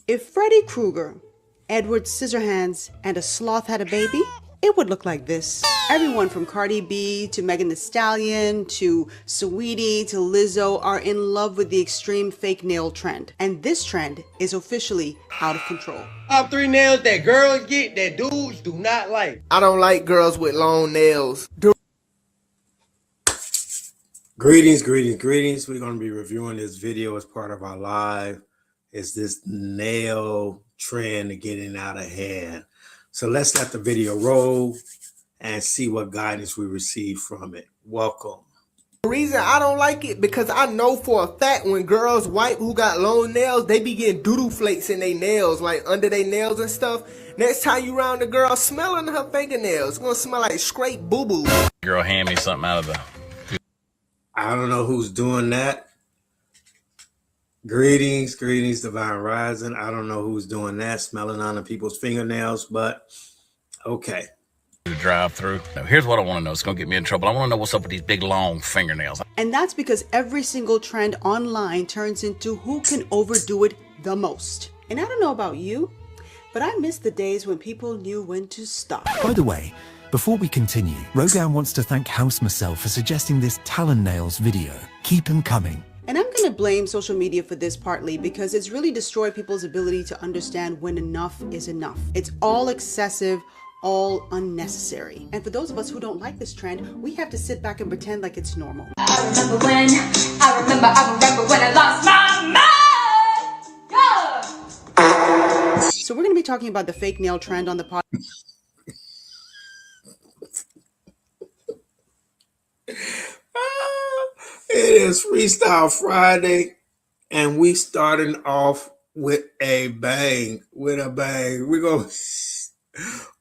If Freddy Krueger, Edward Scissorhands, and a sloth had a baby, it would look like this. Everyone from Cardi B to Megan Thee Stallion to Saweetie to Lizzo are in love with the extreme fake nail trend. And this trend is officially out of control. Top 3 nails that girls get that dudes do not like. I don't like girls with long nails. Greetings. We're going to be reviewing this video as part of our live. Is this nail trend getting out of hand? So let's let the video roll and see what guidance we receive from it. Welcome. The reason I don't like it because I know for a fact when girls wipe who got long nails, they be getting doodle flakes in their nails, like under their nails and stuff. Next time you round the girl smelling her fingernails, it's gonna smell like scraped boo-boo. Girl, hand me something out of the... I don't know who's doing that. Greetings, Divine Rising. I don't know who's doing that, smelling on people's fingernails, but okay. drive through. Now, here's what I want to know. It's going to get me in trouble. I want to know what's up with these big, long fingernails. And that's because every single trend online turns into who can overdo it the most. And I don't know about you, but I miss the days when people knew when to stop. By the way, before we continue, Rogan wants to thank House Marcel for suggesting this Talon Nails video. Keep them coming. And I'm going to blame social media for this partly because it's really destroyed people's ability to understand when enough is enough. It's all excessive, all unnecessary. And for those of us who don't like this trend, we have to sit back and pretend like it's normal. I remember when I lost my mind. Yeah. So we're going to be talking about the fake nail trend on the podcast. It is Freestyle Friday, and we starting off with a bang. We're gonna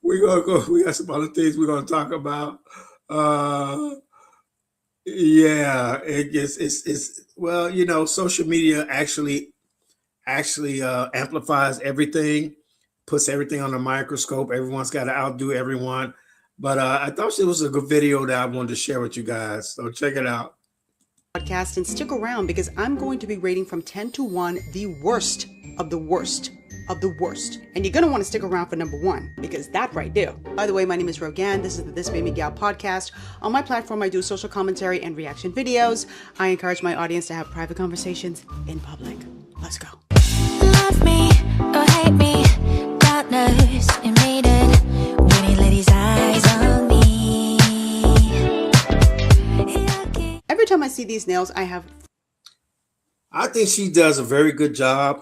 go. We got some other things we're gonna talk about. Yeah, it's well, you know, social media actually amplifies everything, puts everything on a microscope. Everyone's got to outdo everyone. But I thought it was a good video that I wanted to share with you guys. So check it out. Podcast, and stick around because I'm going to be rating from 10 to 1 the worst of the worst of the worst. And you're going to want to stick around for number 1 because that right there. By the way, my name is Rogan. This is the This Made Me Gal podcast. On my platform, I do social commentary and reaction videos. I encourage my audience to have private conversations in public. Let's go. Love me or hate me, God knows you made it. When he let his eyes on me. Every time I see these nails, I think she does a very good job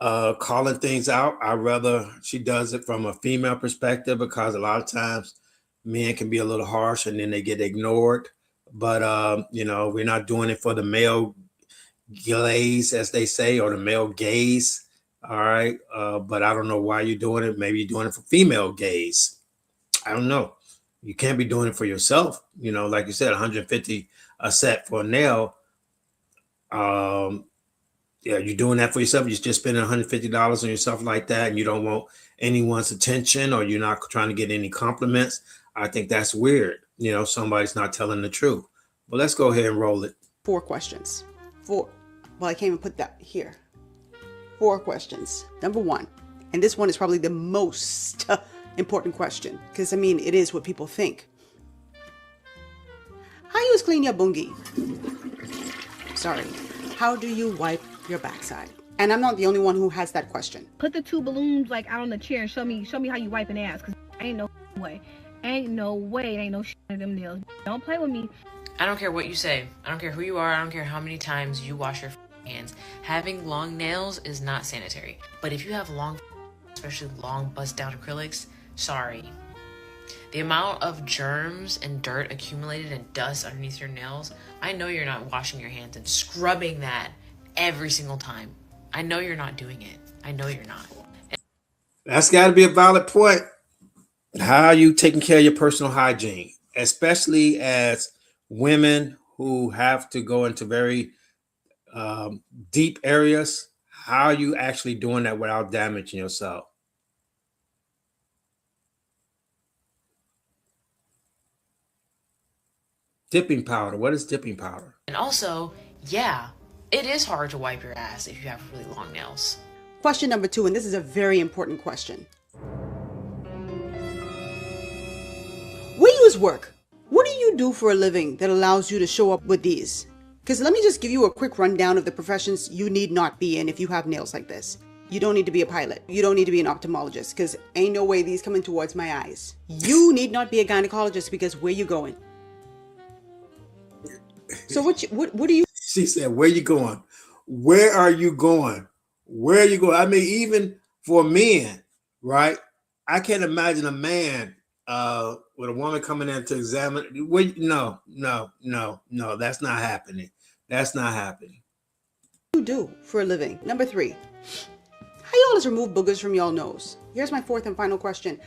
calling things out. I rather she does it from a female perspective because a lot of times men can be a little harsh and then they get ignored. But you know, we're not doing it for the male glaze, as they say, or the male gaze. All right. But I don't know why you're doing it. Maybe you're doing it for female gaze. I don't know. You can't be doing it for yourself. You know, like you said, 150 a set for a nail. Yeah, you're doing that for yourself. You're just spending $150 on yourself like that, and you don't want anyone's attention, or you're not trying to get any compliments. I think that's weird. You know, somebody's not telling the truth. But let's go ahead and roll it. 4 questions. 4. Well, I can't even put that here. 4 questions. Number 1, and this one is probably the most important question because I mean, it is what people think. How you clean your bungie? Sorry. How do you wipe your backside? And I'm not the only one who has that question. Put the 2 balloons like out on the chair and show me how you wipe an ass, cause ain't no way. Ain't no shit in them nails. Don't play with me. I don't care what you say. I don't care who you are. I don't care how many times you wash your hands. Having long nails is not sanitary. But if you have long, especially long bust down acrylics, sorry. The amount of germs and dirt accumulated and dust underneath your nails, I know you're not washing your hands and scrubbing that every single time. I know you're not doing it. I know you're not. That's got to be a valid point. How are you taking care of your personal hygiene, especially as women who have to go into very deep areas? How are you actually doing that without damaging yourself? Dipping powder. What is dipping powder? And also, yeah, it is hard to wipe your ass if you have really long nails. Question number 2, and this is a very important question. We use work. What do you do for a living that allows you to show up with these? Because let me just give you a quick rundown of the professions you need not be in if you have nails like this. You don't need to be a pilot. You don't need to be an ophthalmologist because ain't no way these coming towards my eyes. You need not be a gynecologist because where you going? So what do you? She said, where you going? Where are you going? Where are you going? I mean, even for men, right? I can't imagine a man with a woman coming in to examine. No, that's not happening. That's not happening. What do you do for a living? Number 3. How y'all just remove boogers from y'all nose? Here's my 4th and final question.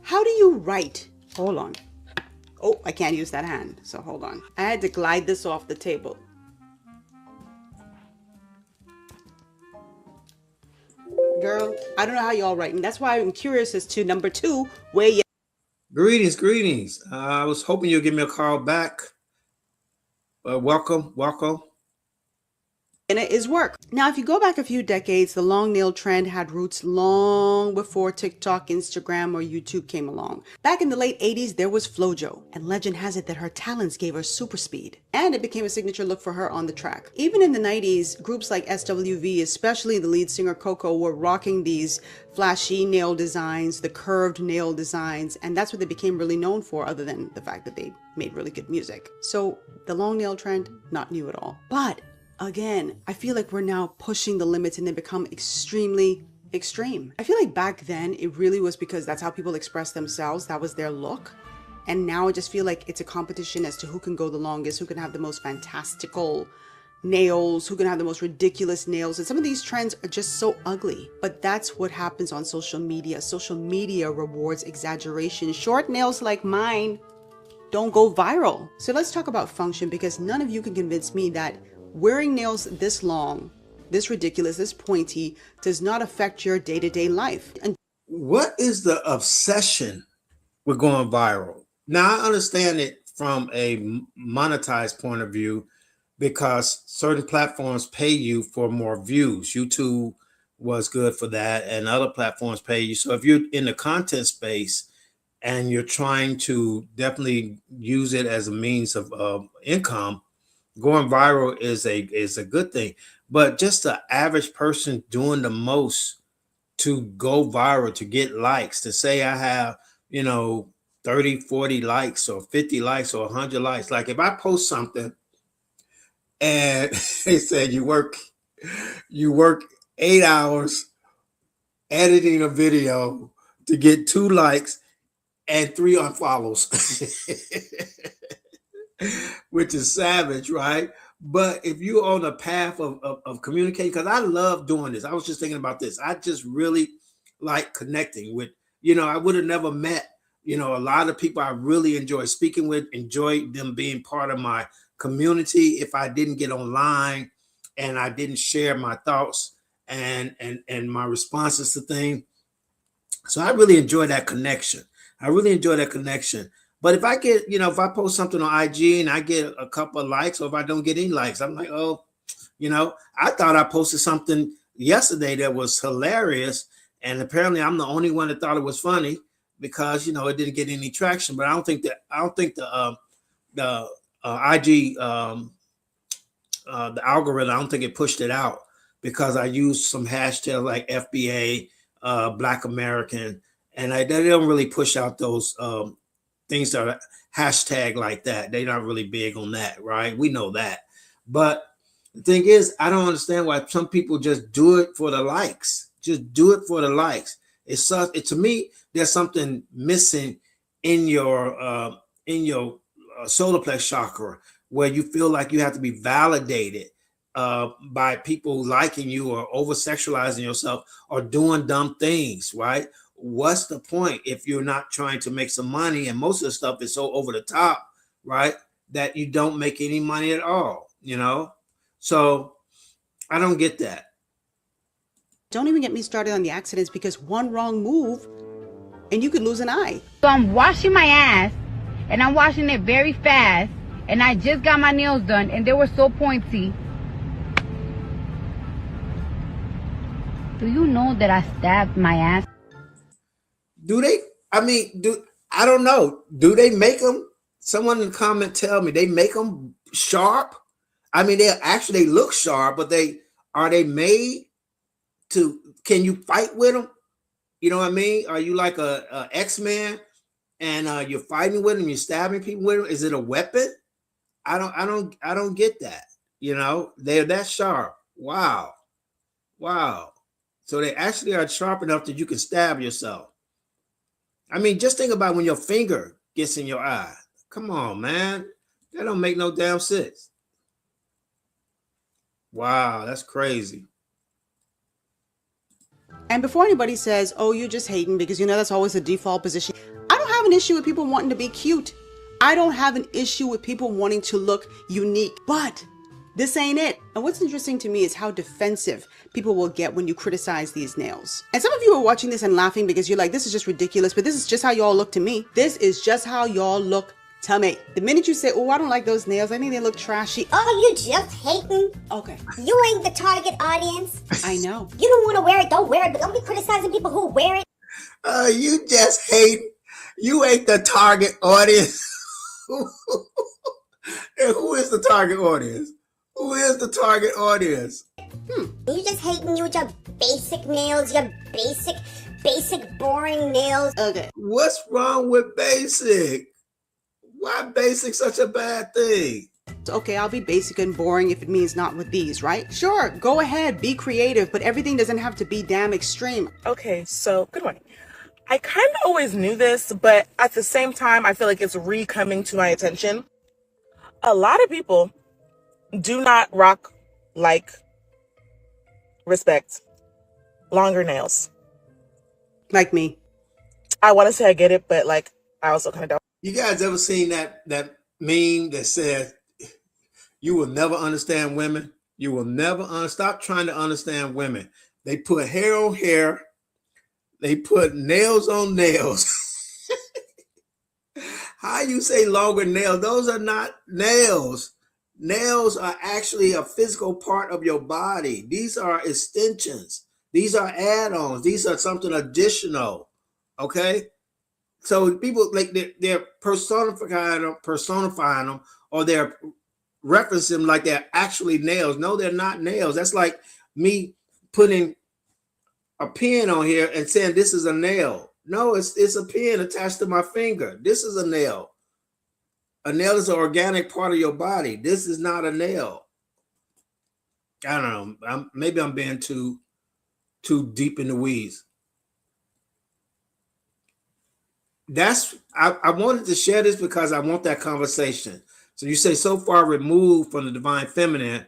How do you write? Hold on. Oh, I can't use that hand, so hold on. I had to glide this off the table. Girl, I don't know how y'all write, and that's why I'm curious as to number 2, where you. Greetings. I was hoping you'll give me a call back. Welcome. And it is work. Now, if you go back a few decades, the long nail trend had roots long before TikTok, Instagram, or YouTube came along. Back in the late 80s, there was Flojo, and legend has it that her talents gave her super speed, and it became a signature look for her on the track. Even in the 90s, groups like SWV, especially the lead singer Coco, were rocking these flashy nail designs, the curved nail designs, and that's what they became really known for, other than the fact that they made really good music. So the long nail trend, not new at all. But again, I feel like we're now pushing the limits and they become extremely extreme. I feel like back then it really was because that's how people express themselves. That was their look. And now I just feel like it's a competition as to who can go the longest, who can have the most fantastical nails, who can have the most ridiculous nails. And some of these trends are just so ugly. But that's what happens on social media. Social media rewards exaggeration. Short nails like mine don't go viral. So let's talk about function, because none of you can convince me that wearing nails this long, this ridiculous, this pointy, does not affect your day-to-day life. And what is the obsession with going viral? Now, I understand it from a monetized point of view because certain platforms pay you for more views. YouTube was good for that, and other platforms pay you. So if you're in the content space and you're trying to definitely use it as a means of income, going viral is a good thing. But just the average person doing the most to go viral, to get likes, to say I have, 30, 40 likes or 50 likes or 100 likes. Like if I post something and they said you work 8 hours editing a video to get 2 likes and 3 unfollows, which is savage, right? But if you're on a path of communicating, because I love doing this. I was just thinking about this. I just really like connecting with, I would have never met, a lot of people I really enjoy speaking with, enjoy them being part of my community if I didn't get online and I didn't share my thoughts and my responses to things. So I really enjoy that connection. But if I get, if I post something on IG and I get a couple of likes, or if I don't get any likes, I'm like, oh, I thought I posted something yesterday that was hilarious. And apparently I'm the only one that thought it was funny because, it didn't get any traction. But I don't think the IG, the algorithm, I don't think it pushed it out because I used some hashtags like FBA, Black American, and they don't really push out those things that are hashtag like that. They're not really big on that, right? We know that. But the thing is, I don't understand why some people just do it for the likes. Just do it for the likes. To me, there's something missing in your solar plex chakra where you feel like you have to be validated by people liking you or over-sexualizing yourself or doing dumb things, right? What's the point if you're not trying to make some money? And most of the stuff is so over the top, right, that you don't make any money at all, So I don't get that. Don't even get me started on the accidents, because one wrong move and you could lose an eye. So I'm washing my ass, and I'm washing it very fast, and I just got my nails done and they were so pointy. Do you know that I stabbed my ass? Do they? I mean, I don't know. Do they make them? Someone in the comment tell me they make them sharp. I mean, they look sharp, but are they made to? Can you fight with them? You know what I mean? Are you like a X-Man and you're fighting with them? You're stabbing people with them? Is it a weapon? I don't get that. You know, they're that sharp. Wow. So they actually are sharp enough that you can stab yourself. I mean, just think about when your finger gets in your eye. Come on, man. That don't make no damn sense. Wow, that's crazy. And before anybody says, oh, you're just hating, because that's always the default position. I don't have an issue with people wanting to be cute. I don't have an issue with people wanting to look unique, but this ain't it. And what's interesting to me is how defensive people will get when you criticize these nails. And some of you are watching this and laughing because you're like, this is just ridiculous, but this is just how y'all look to me. This is just how y'all look to me. The minute you say, oh, I don't like those nails, I think they look trashy. Oh, you just hating? Okay. You ain't the target audience. I know. You don't want to wear it, don't wear it, but don't be criticizing people who wear it. You just hating. You ain't the target audience. And who is the target audience? Who is the target audience? You just hating you with your basic nails, your basic boring nails. Okay. What's wrong with basic? Why basic such a bad thing? Okay, I'll be basic and boring if it means not with these, right? Sure, go ahead, be creative, but everything doesn't have to be damn extreme. Okay, so good morning. I kind of always knew this, but at the same time, I feel like it's re-coming to my attention. A lot of people do not rock, respect longer nails. Like me. I want to say I get it, but I also kind of don't. You guys ever seen that meme that says, you will never understand women? You will never stop trying to understand women. They put hair on hair. They put nails on nails. How you say longer nails? Those are not nails. Nails are actually a physical part of your body. These are extensions. These are add-ons. These are something additional. Okay? So people they're personifying them, or they're referencing them like they're actually nails. No, they're not nails. That's like me putting a pin on here and saying this is a nail. No, it's a pin attached to my finger. This is a nail. A nail is an organic part of your body. This is not a nail. I don't know. Maybe I'm being too deep in the weeds. I wanted to share this because I want that conversation. So you say so far removed from the divine feminine.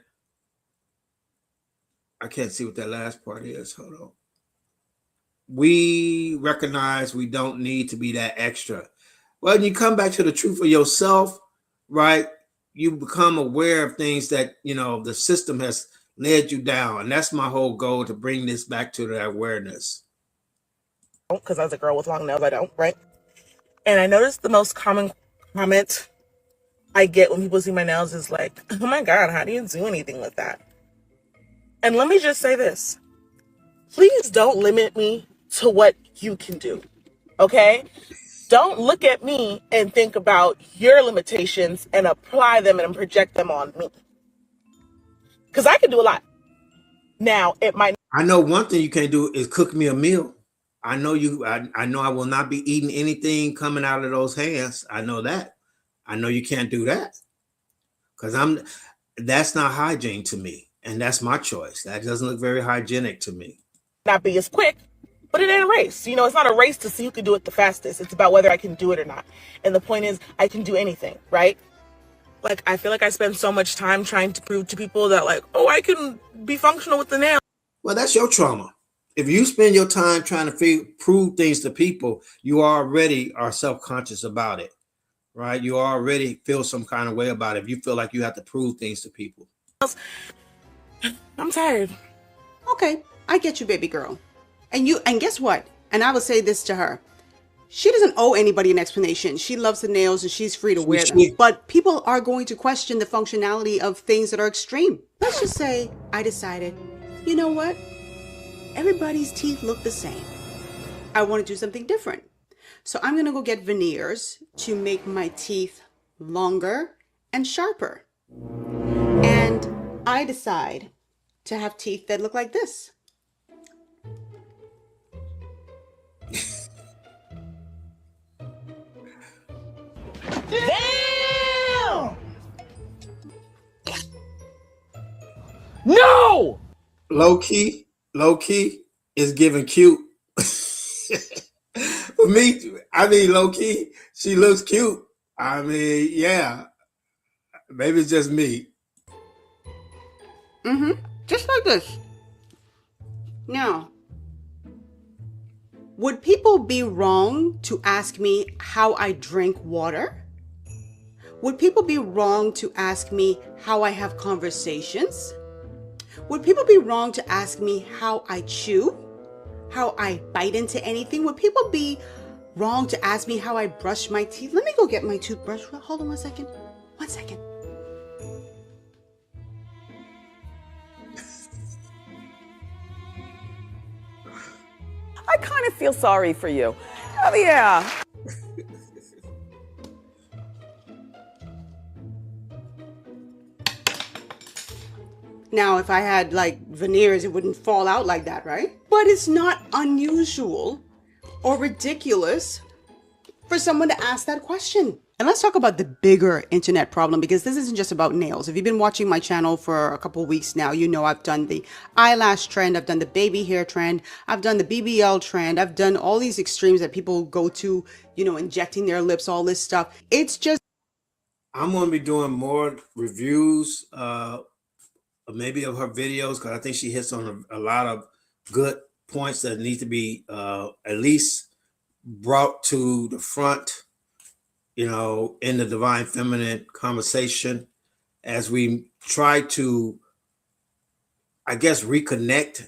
I can't see what that last part is. Hold on. We recognize we don't need to be that extra. Well, when you come back to the truth of yourself, right? You become aware of things that, the system has led you down. And that's my whole goal, to bring this back to that awareness. Because as a girl with long nails, I don't, right? And I noticed the most common comment I get when people see my nails is like, oh my God, how do you do anything with that? And let me just say this. Please don't limit me to what you can do, okay? Don't look at me and think about your limitations and apply them and project them on me. Because I can do a lot. Now, it might... I know one thing you can't do is cook me a meal. I know I know I will not be eating anything coming out of those hands. I know that. I know you can't do that. Because that's not hygiene to me. And that's my choice. That doesn't look very hygienic to me. Not be as quick, but it ain't a race. It's not a race to see who can do it the fastest. It's about whether I can do it or not. And the point is, I can do anything, right? I feel like I spend so much time trying to prove to people that I can be functional with the nail. Well, that's your trauma. If you spend your time trying to prove things to people, you already are self-conscious about it, right? You already feel some kind of way about it if you feel like you have to prove things to people. I'm tired. Okay, I get you, baby girl. And guess what? And I will say this to her. She doesn't owe anybody an explanation. She loves the nails and she's free to wear them. But people are going to question the functionality of things that are extreme. Let's just say I decided, you know what? everybody's teeth look the same. I want to do something different. So I'm going to go get veneers to make my teeth longer and sharper. And I decide to have teeth that look like this. Damn! No! Low key is giving cute. For me, I mean, low key, she looks cute. I mean, yeah. Maybe it's just me. Just like this. Now, would people be wrong to ask me how I drink water? Would people be wrong to ask me how I have conversations? Would people be wrong to ask me how I chew? How I bite into anything? Would people be wrong to ask me how I brush my teeth? Let me go get my toothbrush. Hold on 1 second. 1 second. I kind of feel sorry for you. Oh, yeah. Now, if I had like veneers, it wouldn't fall out like that, right? But it's not unusual or ridiculous for someone to ask that question. And let's talk about the bigger internet problem, because this isn't just about nails. If you've been watching my channel for a couple weeks now, you know I've done the eyelash trend, I've done the baby hair trend, I've done the BBL trend, I've done all these extremes that people go to, you know, injecting their lips, all this stuff. It's just... I'm going to be doing more reviews, maybe of her videos, because I think she hits on a lot of good points that need to be at least brought to the front, you know, in the divine feminine conversation, as we try to, I guess, reconnect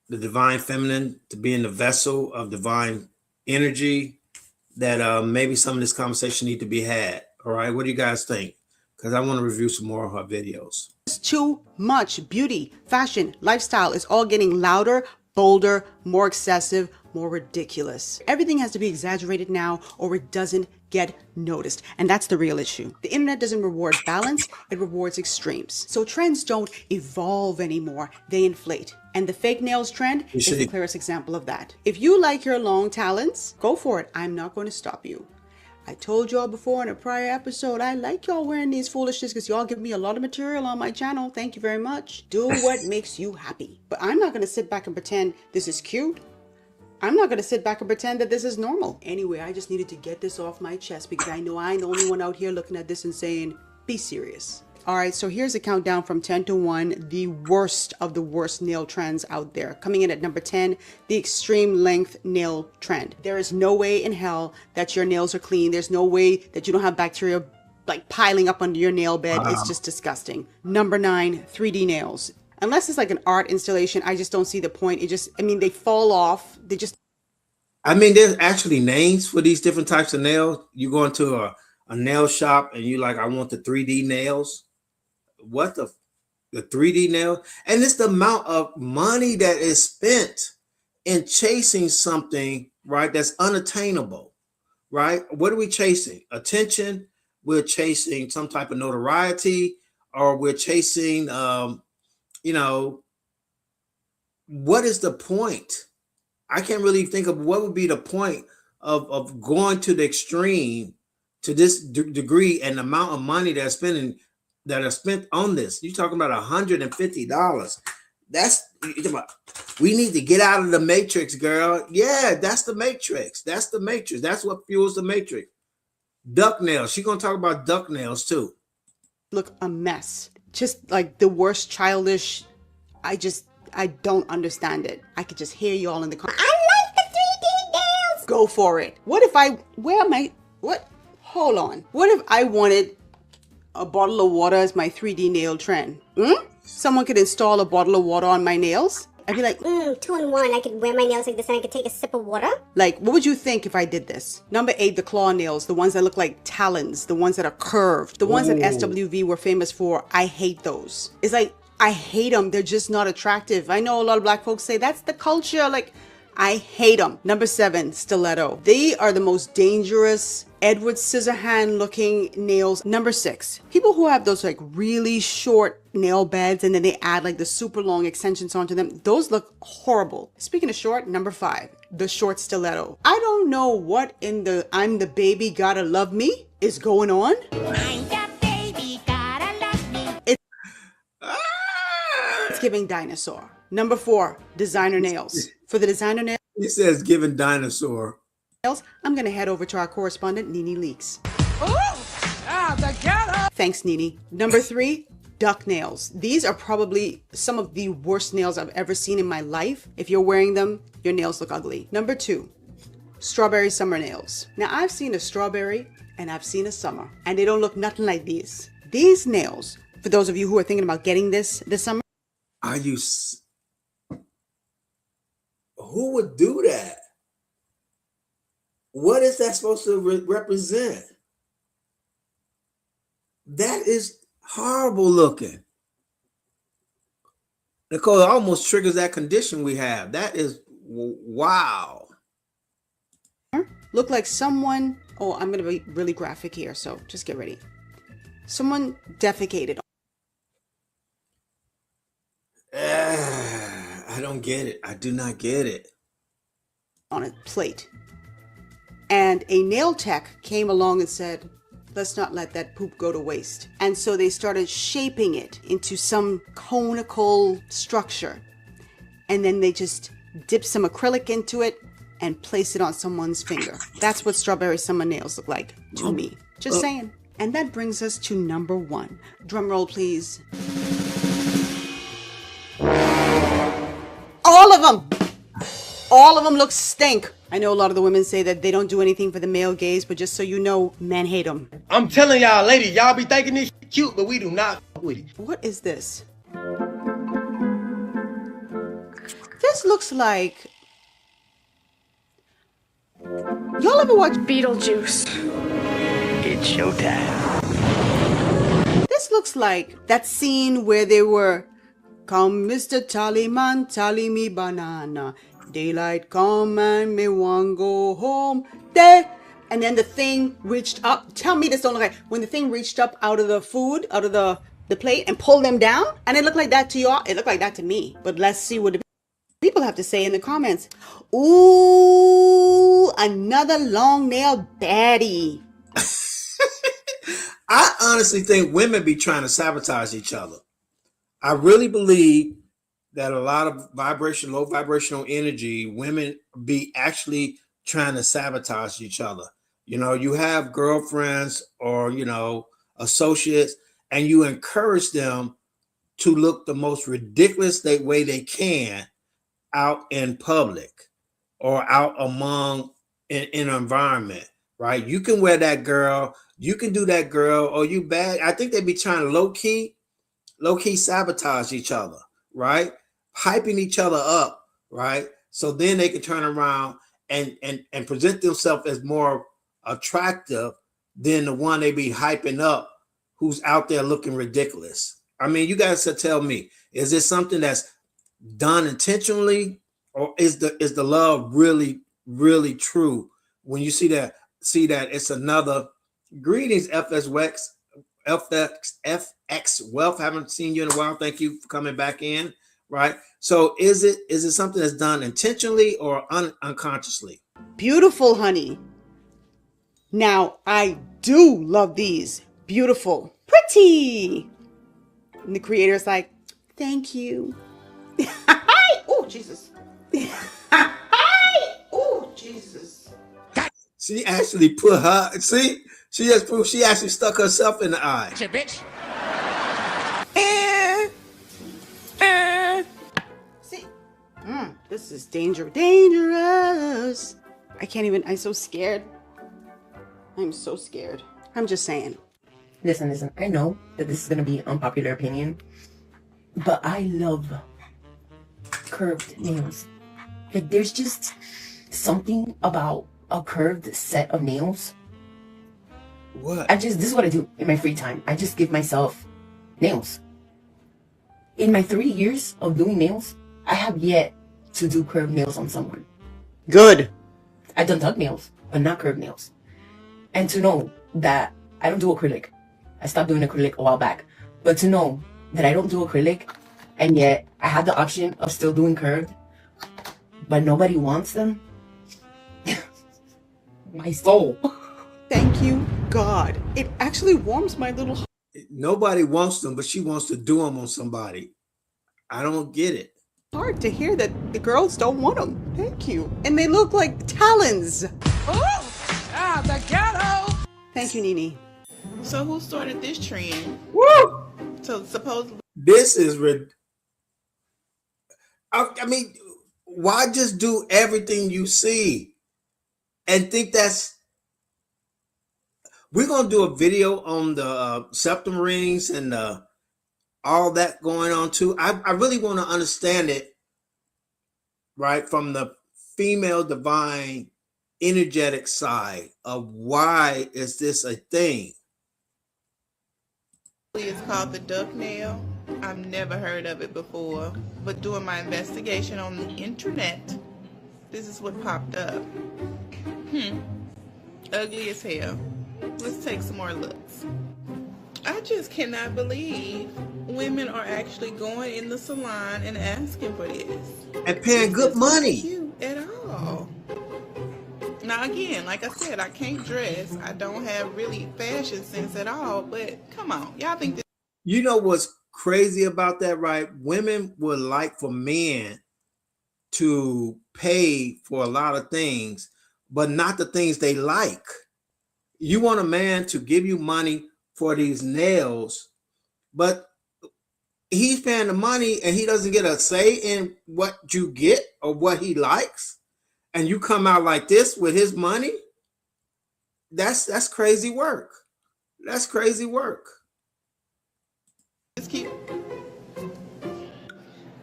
the divine feminine to being the vessel of divine energy, that maybe some of this conversation need to be had. All right, what do you guys think? Because I want to review some more of her videos. It's too much. Beauty, fashion, lifestyle is all getting louder, bolder, more excessive, more ridiculous. Everything has to be exaggerated now, or it doesn't get noticed. And that's the real issue. The internet doesn't reward balance, it rewards extremes. So trends don't evolve anymore, they inflate. And the fake nails trend is the clearest example of that. If you like your long talons, go for it. I'm not going to stop you. I told y'all before in a prior episode, I like y'all wearing these foolishness because y'all give me a lot of material on my channel. Thank you very much. Do what makes you happy. But I'm not going to sit back and pretend this is cute. I'm not going to sit back and pretend that this is normal. Anyway, I just needed to get this off my chest because I know I ain't the only one out here looking at this and saying, be serious. All right, so here's a countdown from 10 to 1, the worst of the worst nail trends out there. Coming in at number 10, the extreme length nail trend. There is no way in hell that your nails are clean. There's no way that you don't have bacteria like piling up under your nail bed. Wow. It's just disgusting. Number 9, 3D nails. Unless it's like an art installation, I just don't see the point. It just, I mean, they fall off. They just... I mean, there's actually names for these different types of nails. You go into a nail shop and you like, I want the 3D nails. What the 3D nail? And it's the amount of money that is spent in chasing something, right, that's unattainable, right? What are we chasing? Attention. We're chasing some type of notoriety, or we're chasing, you know, what is the point? I can't really think of what would be the point of going to the extreme to this degree, and the amount of money that's spending that are spent on this. You're talking about $150. That's, we need to get out of the matrix, girl. Yeah, that's the matrix. That's the matrix. That's what fuels the matrix. Duck nails. She's gonna talk about duck nails too. Look a mess. Just like the worst childish. I don't understand it. I could just hear you all in the car. I like the 3D nails. Go for it. What if hold on. What if I wanted a bottle of water as my 3D nail trend? Someone could install a bottle of water on my nails. I'd be like, 2-in-1. I could wear my nails like this and I could take a sip of water. Like, what would you think if I did this? Number 8, the claw nails, the ones that look like talons, the ones that are curved, the ones that SWV were famous for. I hate those. It's like, I hate them. They're just not attractive. I know a lot of black folks say that's the culture. Like, I hate them. Number 7, stiletto. They are the most dangerous Edward Scissorhand looking nails. Number 6, people who have those like really short nail beds and then they add like the super long extensions onto them. Those look horrible. Speaking of short, number 5, the short stiletto. I don't know what in the I'm the baby gotta love me is going on. It's giving dinosaur. Number 4, designer nails. For the designer nails, He says giving dinosaur. I'm going to head over to our correspondent, Nene Leaks. Thanks, Nene. Number 3, duck nails. These are probably some of the worst nails I've ever seen in my life. If you're wearing them, your nails look ugly. Number 2, strawberry summer nails. Now, I've seen a strawberry and I've seen a summer, and they don't look nothing like these. These nails, for those of you who are thinking about getting this summer, Are you? Who would do that? What is that supposed to represent? That is horrible looking. Nicole, it almost triggers that condition we have. That is wow. look like someone, oh, I'm going to be really graphic here, so just get ready. Someone defecated. I don't get it. I do not get it. On a plate. And a nail tech came along and said, let's not let that poop go to waste. And so they started shaping it into some conical structure. And then they just dipped some acrylic into it and placed it on someone's finger. That's what strawberry summer nails look like to me. Just saying. And that brings us to number 1. Drum roll, please. All of them! All of them look stink. I know a lot of the women say that they don't do anything for the male gaze, but just so you know, men hate them. I'm telling y'all, ladies, y'all be thinking this cute, but we do not with it. What is this? This looks like... Y'all ever watch Beetlejuice? It's showtime. This looks like that scene where they were, come Mr. Tallyman, tally me banana. Daylight come and me want go home. There. And then the thing reached up. Tell me this don't look like, when the thing reached up out of the food, out of the plate and pulled them down. And it looked like that to y'all. It looked like that to me. But let's see what the people have to say in the comments. Ooh, another long nail baddie. I honestly think women be trying to sabotage each other. I really believe that a lot of low vibrational energy, women be actually trying to sabotage each other. You know, you have girlfriends or, you know, associates, and you encourage them to look the most ridiculous way they can out in public or out among in an environment, right? You can wear that girl, you can do that girl, or you bad. I think they be trying to low key sabotage each other, right? Hyping each other up, right? So then they can turn around and present themselves as more attractive than the one they be hyping up who's out there looking ridiculous. I mean, you guys should tell me, is this something that's done intentionally, or is the love really, really true? When you see that it's another greetings, FX Wealth. Haven't seen you in a while. Thank you for coming back in. Right. So is it something that's done intentionally or unconsciously? Beautiful, honey. Now, I do love these. Beautiful. Pretty. And the creator's like, thank you. Oh, Jesus. Oh, Jesus. She actually put her, see? She just proved she actually stuck herself in the eye. Bitch. See? This is dangerous. I can't even, I'm so scared. I'm so scared. I'm just saying. Listen. I know that this is going to be unpopular opinion, but I love curved nails. Like, there's just something about a curved set of nails. What? This is what I do in my free time. I just give myself nails. In my 3 years of doing nails, I have yet to do curved nails on someone. Good. I've done tuck nails, but not curved nails. And to know that I don't do acrylic. I stopped doing acrylic a while back. But to know that I don't do acrylic, and yet I have the option of still doing curved, but nobody wants them. My soul. Thank you, God. It actually warms my little heart. Nobody wants them, but she wants to do them on somebody. I don't get it. Hard to hear that the girls don't want them. Thank you. And they look like talons. The ghetto. Thank you, Nene. So who started this trend? Woo! So supposedly This is I mean, why just do everything you see and think that's... We're gonna do a video on the septum rings and all that going on too. I really want to understand it, right, from the female divine energetic side of why is this a thing. it's called the duck nail. I've never heard of it before, but doing my investigation on the internet, this is what popped up. Ugly as hell. Let's take some more looks. I just cannot believe women are actually going in the salon and asking for this. And paying good money. Cute at all. Now again, like I said, I can't dress. I don't have really fashion sense at all, but come on, y'all think this... You know what's crazy about that, right? Women would like for men to pay for a lot of things, but not the things they like. You want a man to give you money for these nails, but he's paying the money and he doesn't get a say in what you get or what he likes, and you come out like this with his money. That's crazy work. That's crazy work. It's cute.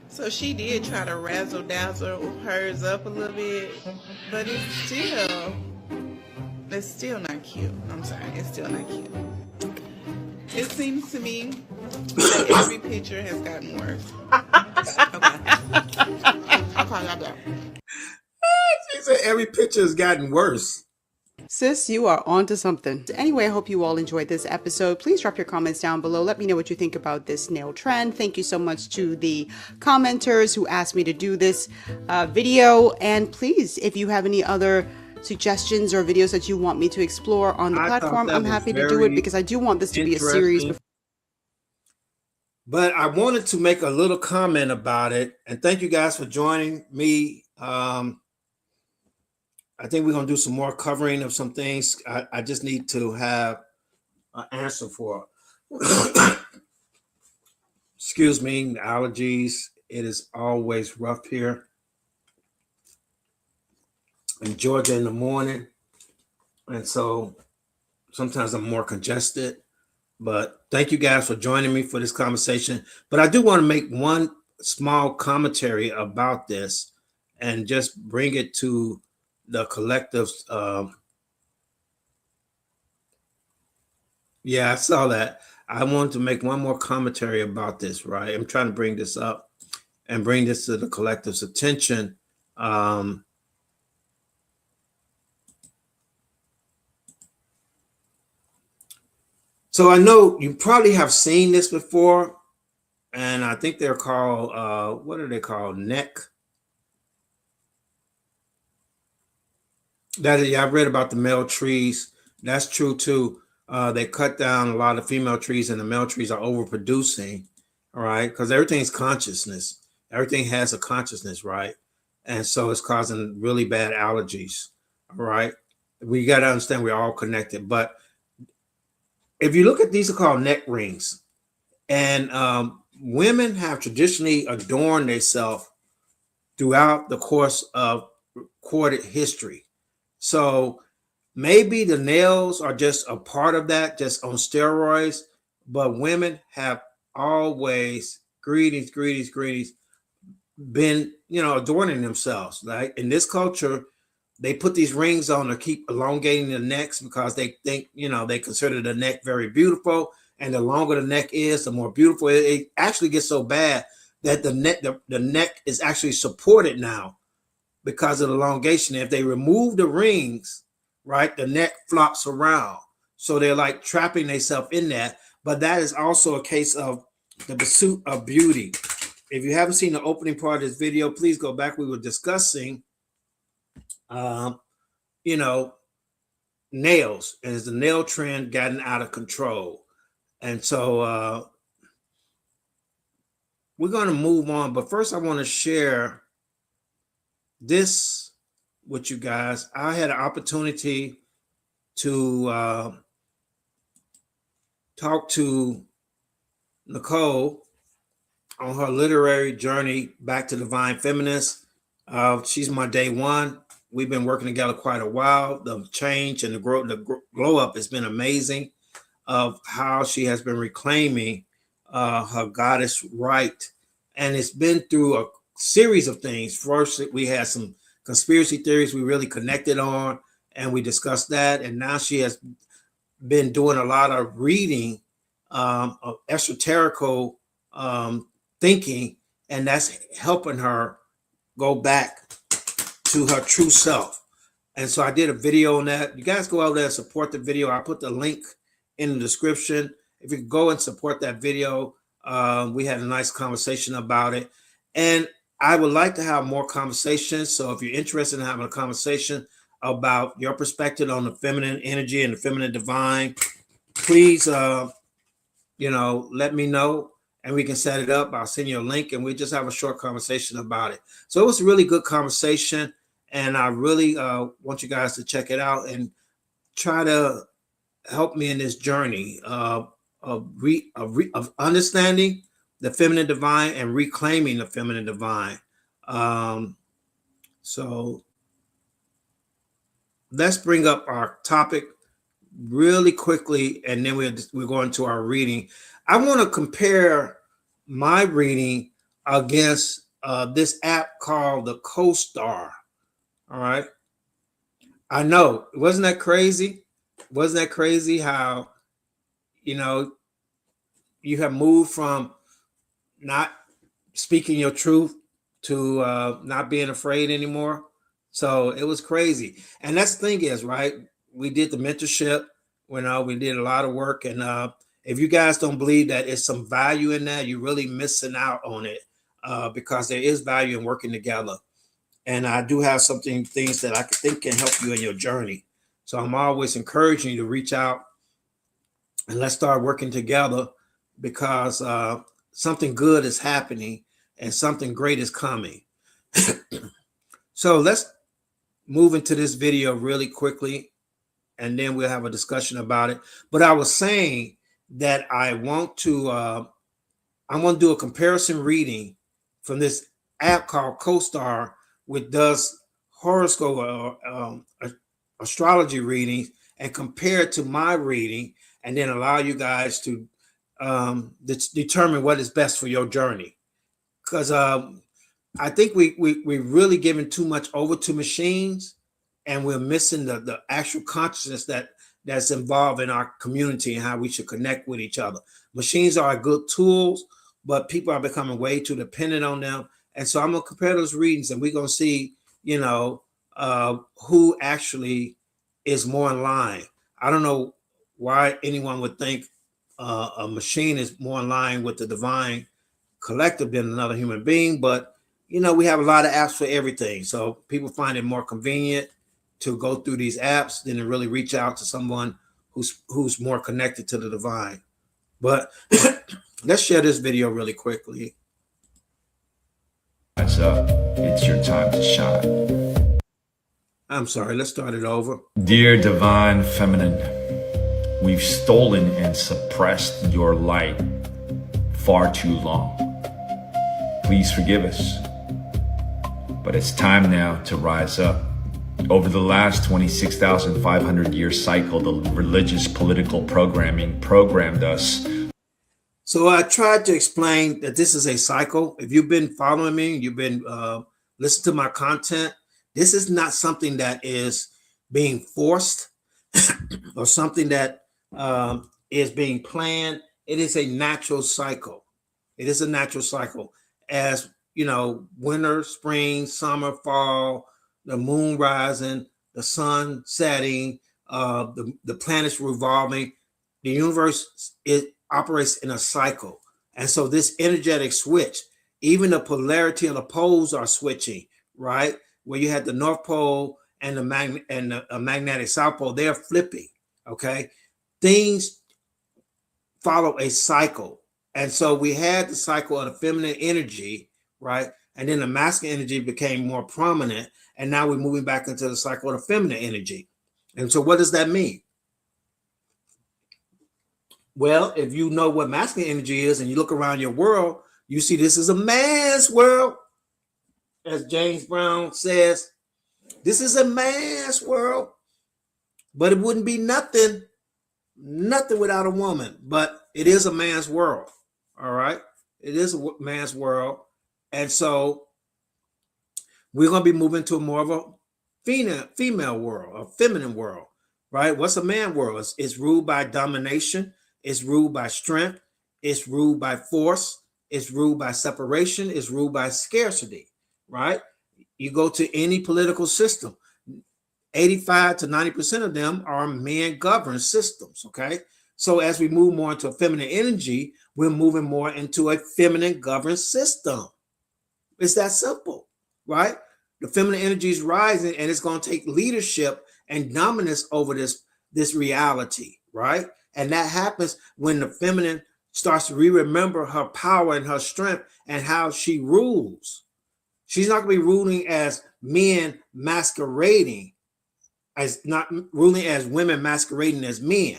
So she did try to razzle dazzle hers up a little bit, but it's still not cute. I'm sorry, it's still not cute. It seems to me that every picture has gotten worse. Okay. I'll call y'all back. She said every picture has gotten worse. Sis, you are onto something. Anyway, I hope you all enjoyed this episode. Please drop your comments down below. Let me know what you think about this nail trend. Thank you so much to the commenters who asked me to do this video. And please, if you have any other suggestions or videos that you want me to explore on the platform, I'm happy to do it because I do want this to be a series. But I wanted to make a little comment about it. And thank you guys for joining me. I think we're going to do some more covering of some things. I just need to have an answer for. Excuse me, allergies. It is always rough here in Georgia in the morning. And so sometimes I'm more congested. But thank you guys for joining me for this conversation. But I do want to make one small commentary about this and just bring it to the collectives. Yeah, I saw that. I wanted to make one more commentary about this, right? I'm trying to bring this up and bring this to the collective's attention. So I know you probably have seen this before, and I think they're called, what are they called? Neck. Yeah, I've read about the male trees. That's true too. They cut down a lot of female trees and the male trees are overproducing, all right? Because everything's consciousness. Everything has a consciousness, right? And so it's causing really bad allergies, all right? We got to understand we're all connected. But if you look at these are called neck rings. And women have traditionally adorned themselves throughout the course of recorded history. So maybe the nails are just a part of that, just on steroids, but women have always, greetings, been, adorning themselves. Like in this culture, they put these rings on to keep elongating the necks because they think, they consider the neck very beautiful and the longer the neck is, the more beautiful. It actually gets so bad that the neck is actually supported now because of the elongation. If they remove the rings, right, the neck flops around. So they're like trapping themselves in that. But that is also a case of the pursuit of beauty. If you haven't seen the opening part of this video, please go back. We were discussing, you know, nails, and has the nail trend gotten out of control? And so we're going to move on. But first, I want to share this with you guys. I had an opportunity to talk to Nicole on her literary journey back to Divine Feminist. She's my day one. We've been working together quite a while. The change and the glow up has been amazing, of how she has been reclaiming her goddess right. And it's been through a series of things. First, we had some conspiracy theories we really connected on, and we discussed that. And now she has been doing a lot of reading of esoterical thinking, and that's helping her go back to her true self. And so I did a video on that. You guys go out there and support the video. I put the link in the description. If you go and support that video, we had a nice conversation about it. And I would like to have more conversations. So if you're interested in having a conversation about your perspective on the feminine energy and the feminine divine, please, you know, let me know and we can set it up. I'll send you a link and we just have a short conversation about it. So it was a really good conversation. And I really want you guys to check it out and try to help me in this journey of understanding the feminine divine and reclaiming the feminine divine. So let's bring up our topic really quickly, and then we're going to our reading. I want to compare my reading against this app called the CoStar. All right. I know. Wasn't that crazy? Wasn't that crazy how, you know, you have moved from not speaking your truth to not being afraid anymore? So it was crazy. And that's the thing is, right, we did the mentorship, you know, we did a lot of work. And if you guys don't believe that it's some value in that, you're really missing out on it, because there is value in working together. And I do have things that I think can help you in your journey. So I'm always encouraging you to reach out and let's start working together, because something good is happening and something great is coming. So let's move into this video really quickly, and then we'll have a discussion about it. But I was saying that I want to do a comparison reading from this app called CoStar, which does horoscope astrology readings, and compare it to my reading, and then allow you guys to determine what is best for your journey. Because I think we really giving too much over to machines, and we're missing the actual consciousness that's involved in our community and how we should connect with each other. Machines are good tools, but people are becoming way too dependent on them. And so I'm going to compare those readings, and we're going to see, you know, who actually is more in line. I don't know why anyone would think a machine is more in line with the divine collective than another human being. But, you know, we have a lot of apps for everything. So people find it more convenient to go through these apps than to really reach out to someone who's more connected to the divine. But let's share this video really quickly. Rise up. It's your time to shine. I'm sorry, let's start it over. Dear Divine Feminine, we've stolen and suppressed your light far too long. Please forgive us. But it's time now to rise up. Over the last 26,500 year cycle, the religious political programming programmed us. So I tried to explain that this is a cycle. If you've been following me, you've been listening to my content, this is not something that is being forced or something that is being planned. It is a natural cycle. It is a natural cycle. As you know, winter, spring, summer, fall, the moon rising, the sun setting, the planets revolving. The universe, it operates in a cycle. And so this energetic switch, even the polarity of the poles are switching, right? Where you had the North Pole and the magnetic South Pole, they're flipping, okay? Things follow a cycle. And so we had the cycle of the feminine energy, right? And then the masculine energy became more prominent. And now we're moving back into the cycle of the feminine energy. And so what does that mean? Well, if you know what masculine energy is and you look around your world, you see this is a man's world. As James Brown says, this is a man's world, but it wouldn't be nothing without a woman, but it is a man's world. All right. It is a man's world. And so we're going to be moving to more of a female world, a feminine world, right? What's a man world? It's ruled by domination. It's ruled by strength. It's ruled by force. It's ruled by separation. It's ruled by scarcity, right? You go to any political system, 85 to 90% of them are men-governed systems, okay? So as we move more into a feminine energy, we're moving more into a feminine-governed system. It's that simple, right? The feminine energy is rising, and it's going to take leadership and dominance over this reality, right? And that happens when the feminine starts to remember her power and her strength and how she rules. She's not going to be ruling as men masquerading, as not ruling as women masquerading as men,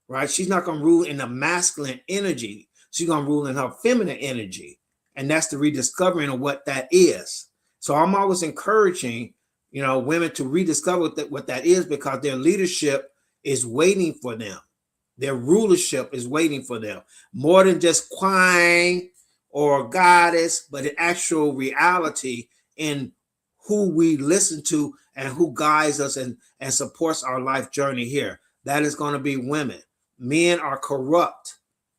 right? She's not going to rule in the masculine energy. She's going to rule in her feminine energy. And that's the rediscovering of what that is. So I'm always encouraging, women to rediscover what that is, because their leadership is waiting for them. Their rulership is waiting for them. More than just queen or goddess, but an actual reality in who we listen to and who guides us and supports our life journey here. That is going to be women. Men are corrupt,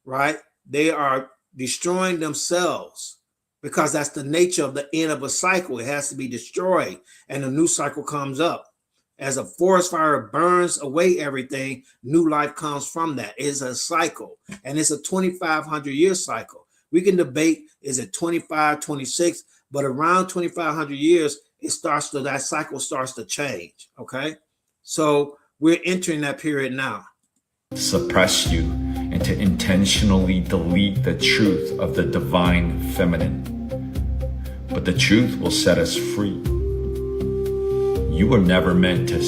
right? They are destroying themselves, because that's the nature of the end of a cycle. It has to be destroyed, and a new cycle comes up. As a forest fire burns away everything, new life comes from that. It's a cycle, and it's a 2,500-year cycle. We can debate, is it 25, 26, but around 2,500 years, that cycle starts to change, okay? So we're entering that period now. Suppress you and to intentionally delete the truth of the divine feminine. But the truth will set us free. You were never meant to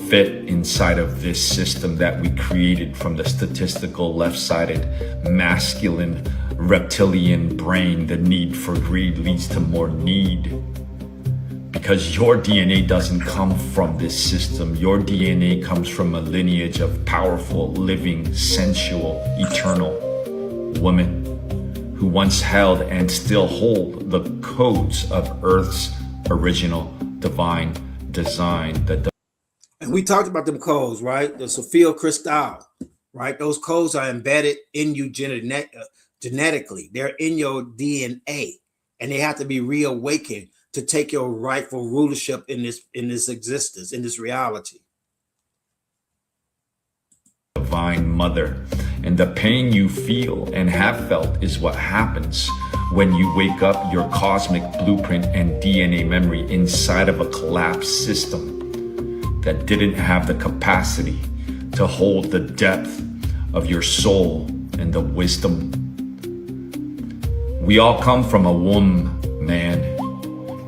fit inside of this system that we created from the statistical left-sided masculine reptilian brain. The need for greed leads to more need. Because your DNA doesn't come from this system. Your DNA comes from a lineage of powerful, living, sensual, eternal women who once held and still hold the codes of Earth's original divine design. And we talked about them codes, right? The Sophia Crystal, right? Those codes are embedded in you genetically. They're in your DNA, and they have to be reawakened to take your rightful rulership in this existence, in this reality. Divine Mother, and the pain you feel and have felt is what happens when you wake up your cosmic blueprint and DNA memory inside of a collapsed system that didn't have the capacity to hold the depth of your soul and the wisdom. We all come from a womb, man.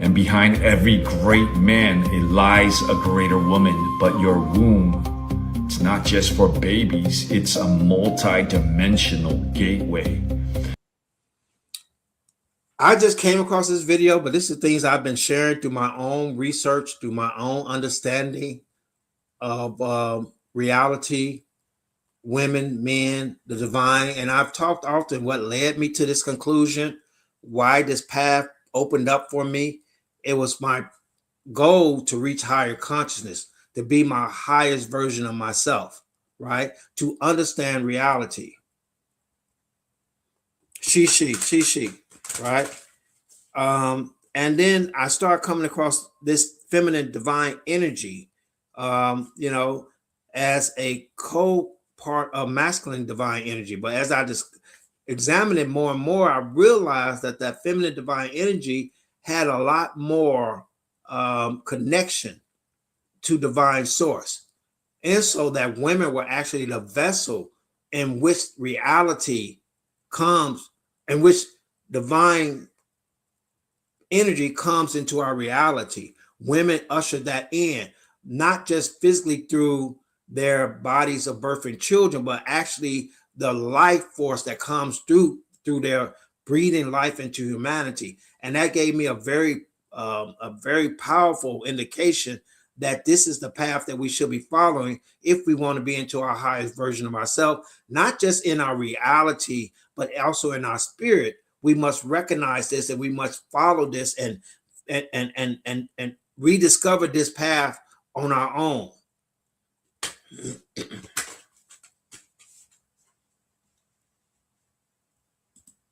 And behind every great man, it lies a greater woman. But your womb, it's not just for babies, it's a multi-dimensional gateway. I just came across this video, but this is things I've been sharing through my own research, through my own understanding of reality, women, men, the divine. And I've talked often what led me to this conclusion, why this path opened up for me. It was my goal to reach higher consciousness, to be my highest version of myself, right? To understand reality. she, right? And then I start coming across this feminine divine energy, as a co-part of masculine divine energy. But as I just examine it more and more, I realized that that feminine divine energy had a lot more connection to divine source. And so that women were actually the vessel in which reality comes, in which divine energy comes into our reality. Women usher that in, not just physically through their bodies of birthing children, but actually the life force that comes through their breathing life into humanity. And that gave me a very powerful indication that this is the path that we should be following if we want to be into our highest version of ourselves, not just in our reality, but also in our spirit. We must recognize this, and we must follow this and rediscover this path on our own.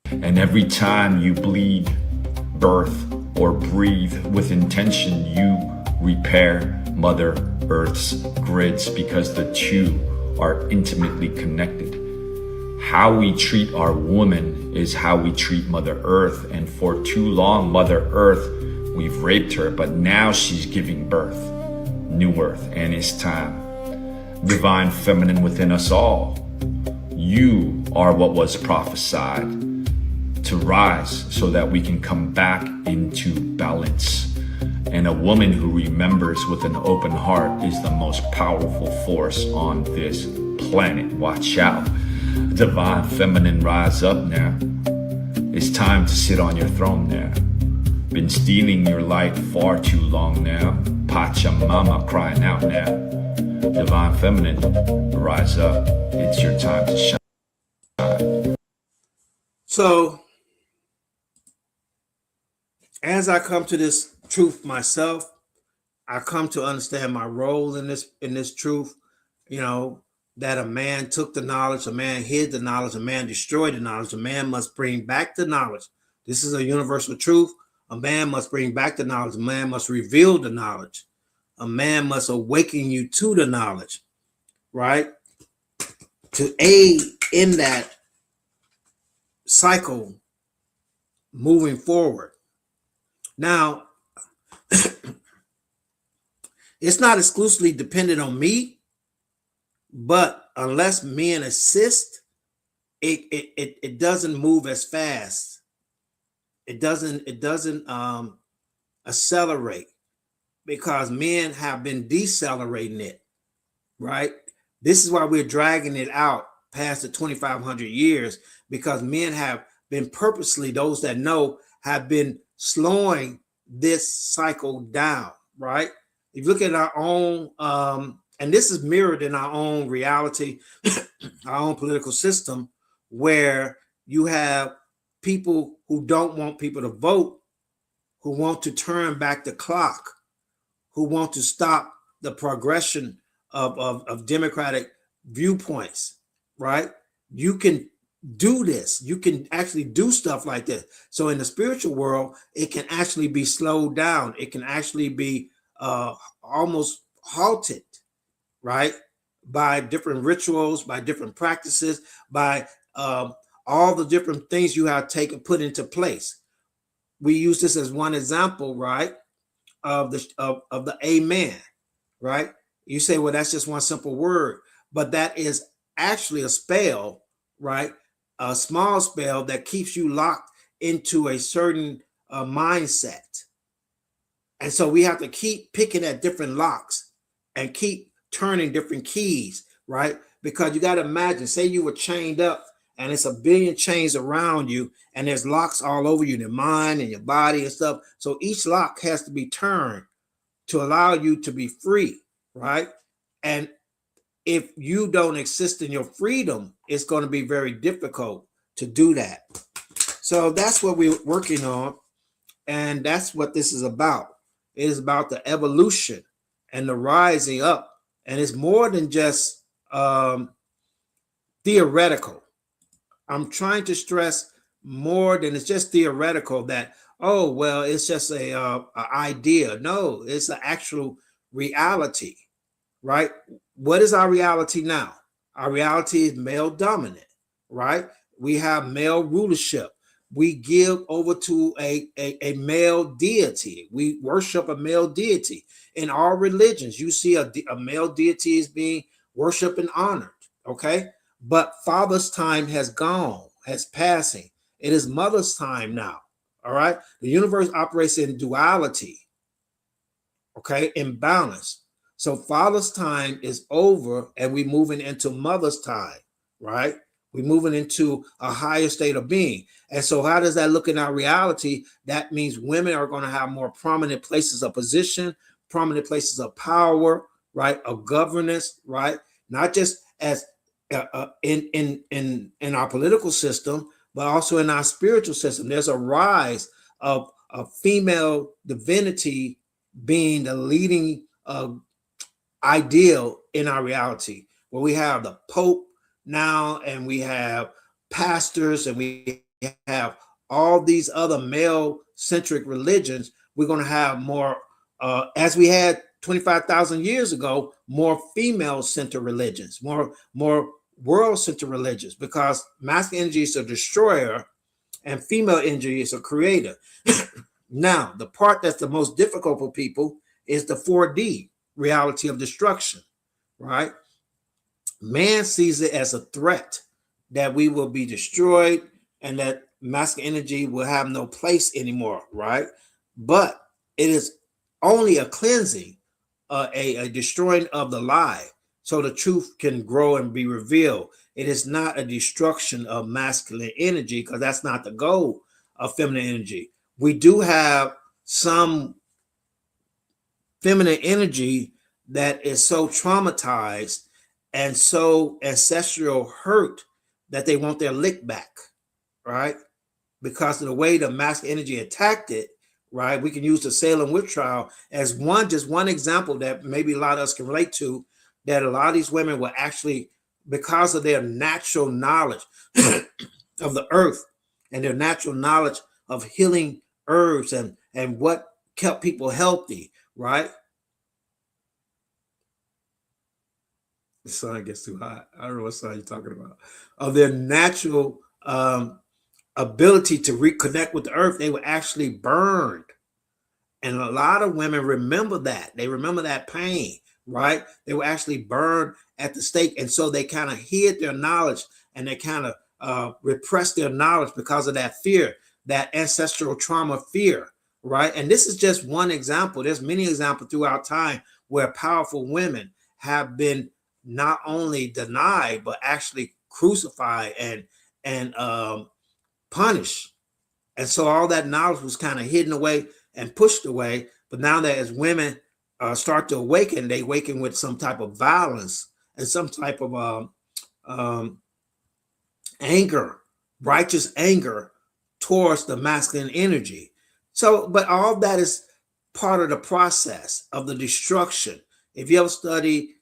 And every time you bleed, birth, or breathe with intention, you repair Mother Earth's grids, because the two are intimately connected. How we treat our woman is how we treat Mother Earth. And for too long, Mother Earth, we've raped her, but now she's giving birth. New Earth, and it's time. Divine feminine within us all. You are what was prophesied to rise so that we can come back into balance. And a woman who remembers with an open heart is the most powerful force on this planet. Watch out. Divine feminine, rise up now. It's time to sit on your throne now. Been stealing your light far too long now. Pachamama crying out now. Divine feminine, rise up. It's your time to shine. So, as I come to this truth myself, I come to understand my role in this truth, that a man took the knowledge, a man hid the knowledge, a man destroyed the knowledge, a man must bring back the knowledge. This is a universal truth. A man must bring back the knowledge. A man must reveal the knowledge. A man must awaken you to the knowledge, right? To aid in that cycle moving forward. Now, it's not exclusively dependent on me, but unless men assist, it doesn't move as fast. It doesn't accelerate, because men have been decelerating it, right? This is why we're dragging it out past the 2,500 years, because men have been purposely, those that know, have been slowing this cycle down, right? If you look at our own, and this is mirrored in our own reality, our own political system, where you have people who don't want people to vote, who want to turn back the clock, who want to stop the progression of democratic viewpoints, right? You can do this. You can actually do stuff like this. So in the spiritual world, it can actually be slowed down. It can actually be almost halted, right? By different rituals, by different practices, by all the different things you have put into place. We use this as one example, right? Of the amen, right? You say, well, that's just one simple word, but that is actually a spell, right? A small spell that keeps you locked into a certain mindset. And so we have to keep picking at different locks and keep turning different keys, right? Because you got to imagine, say you were chained up and it's a billion chains around you and there's locks all over you in your mind and your body and stuff. So each lock has to be turned to allow you to be free, right? And if you don't exist in your freedom, it's going to be very difficult to do that. So that's what we're working on. And that's what this is about. It is about the evolution and the rising up. And it's more than just theoretical. I'm trying to stress more than it's just theoretical that, oh, well, it's just a idea. No, it's an actual reality, right? What is our reality now? Our reality is male dominant, right? We have male rulership. We give over to a male deity. We worship a male deity. In all religions, you see a male deity is being worshiped and honored, okay? But father's time has gone, has passing. It is mother's time now, all right? The universe operates in duality, okay, in balance. So father's time is over and we're moving into mother's time, right? We're moving into a higher state of being. And so how does that look in our reality? That means women are going to have more prominent places of position, prominent places of power, right? Of governance, right? Not just as in our political system, but also in our spiritual system. There's a rise of female divinity being the leading ideal in our reality, where we have the Pope now, and we have pastors, and we have all these other male-centric religions. We're going to have more, as we had 25,000 years ago, more female-centered religions, more world-centered religions, because masculine energy is a destroyer and female energy is a creator. Now, the part that's the most difficult for people is the 4D reality of destruction, right? Man sees it as a threat that we will be destroyed and that masculine energy will have no place anymore, right? But it is only a cleansing, a destroying of the lie, so the truth can grow and be revealed. It is not a destruction of masculine energy, because that's not the goal of feminine energy. We do have some feminine energy that is so traumatized and so ancestral hurt that they want their lick back, right? Because of the way the masculine energy attacked it, right? We can use the Salem witch trial as just one example that maybe a lot of us can relate to, that a lot of these women were actually, because of their natural knowledge of the earth and their natural knowledge of healing herbs and what kept people healthy, right? The sun gets too hot. I don't know what sun you're talking about. Of their natural ability to reconnect with the earth, they were actually burned. And a lot of women remember that. They remember that pain, right? They were actually burned at the stake. And so they kind of hid their knowledge and they kind of repressed their knowledge because of that fear, that ancestral trauma fear, right? And this is just one example. There's many examples throughout time where powerful women have been not only denied, but actually crucified and punished. And so all that knowledge was kind of hidden away and pushed away. But now that as women start to awaken, they awaken with some type of violence and some type of anger, righteous anger towards the masculine energy. So, but all that is part of the process of the destruction. If you ever study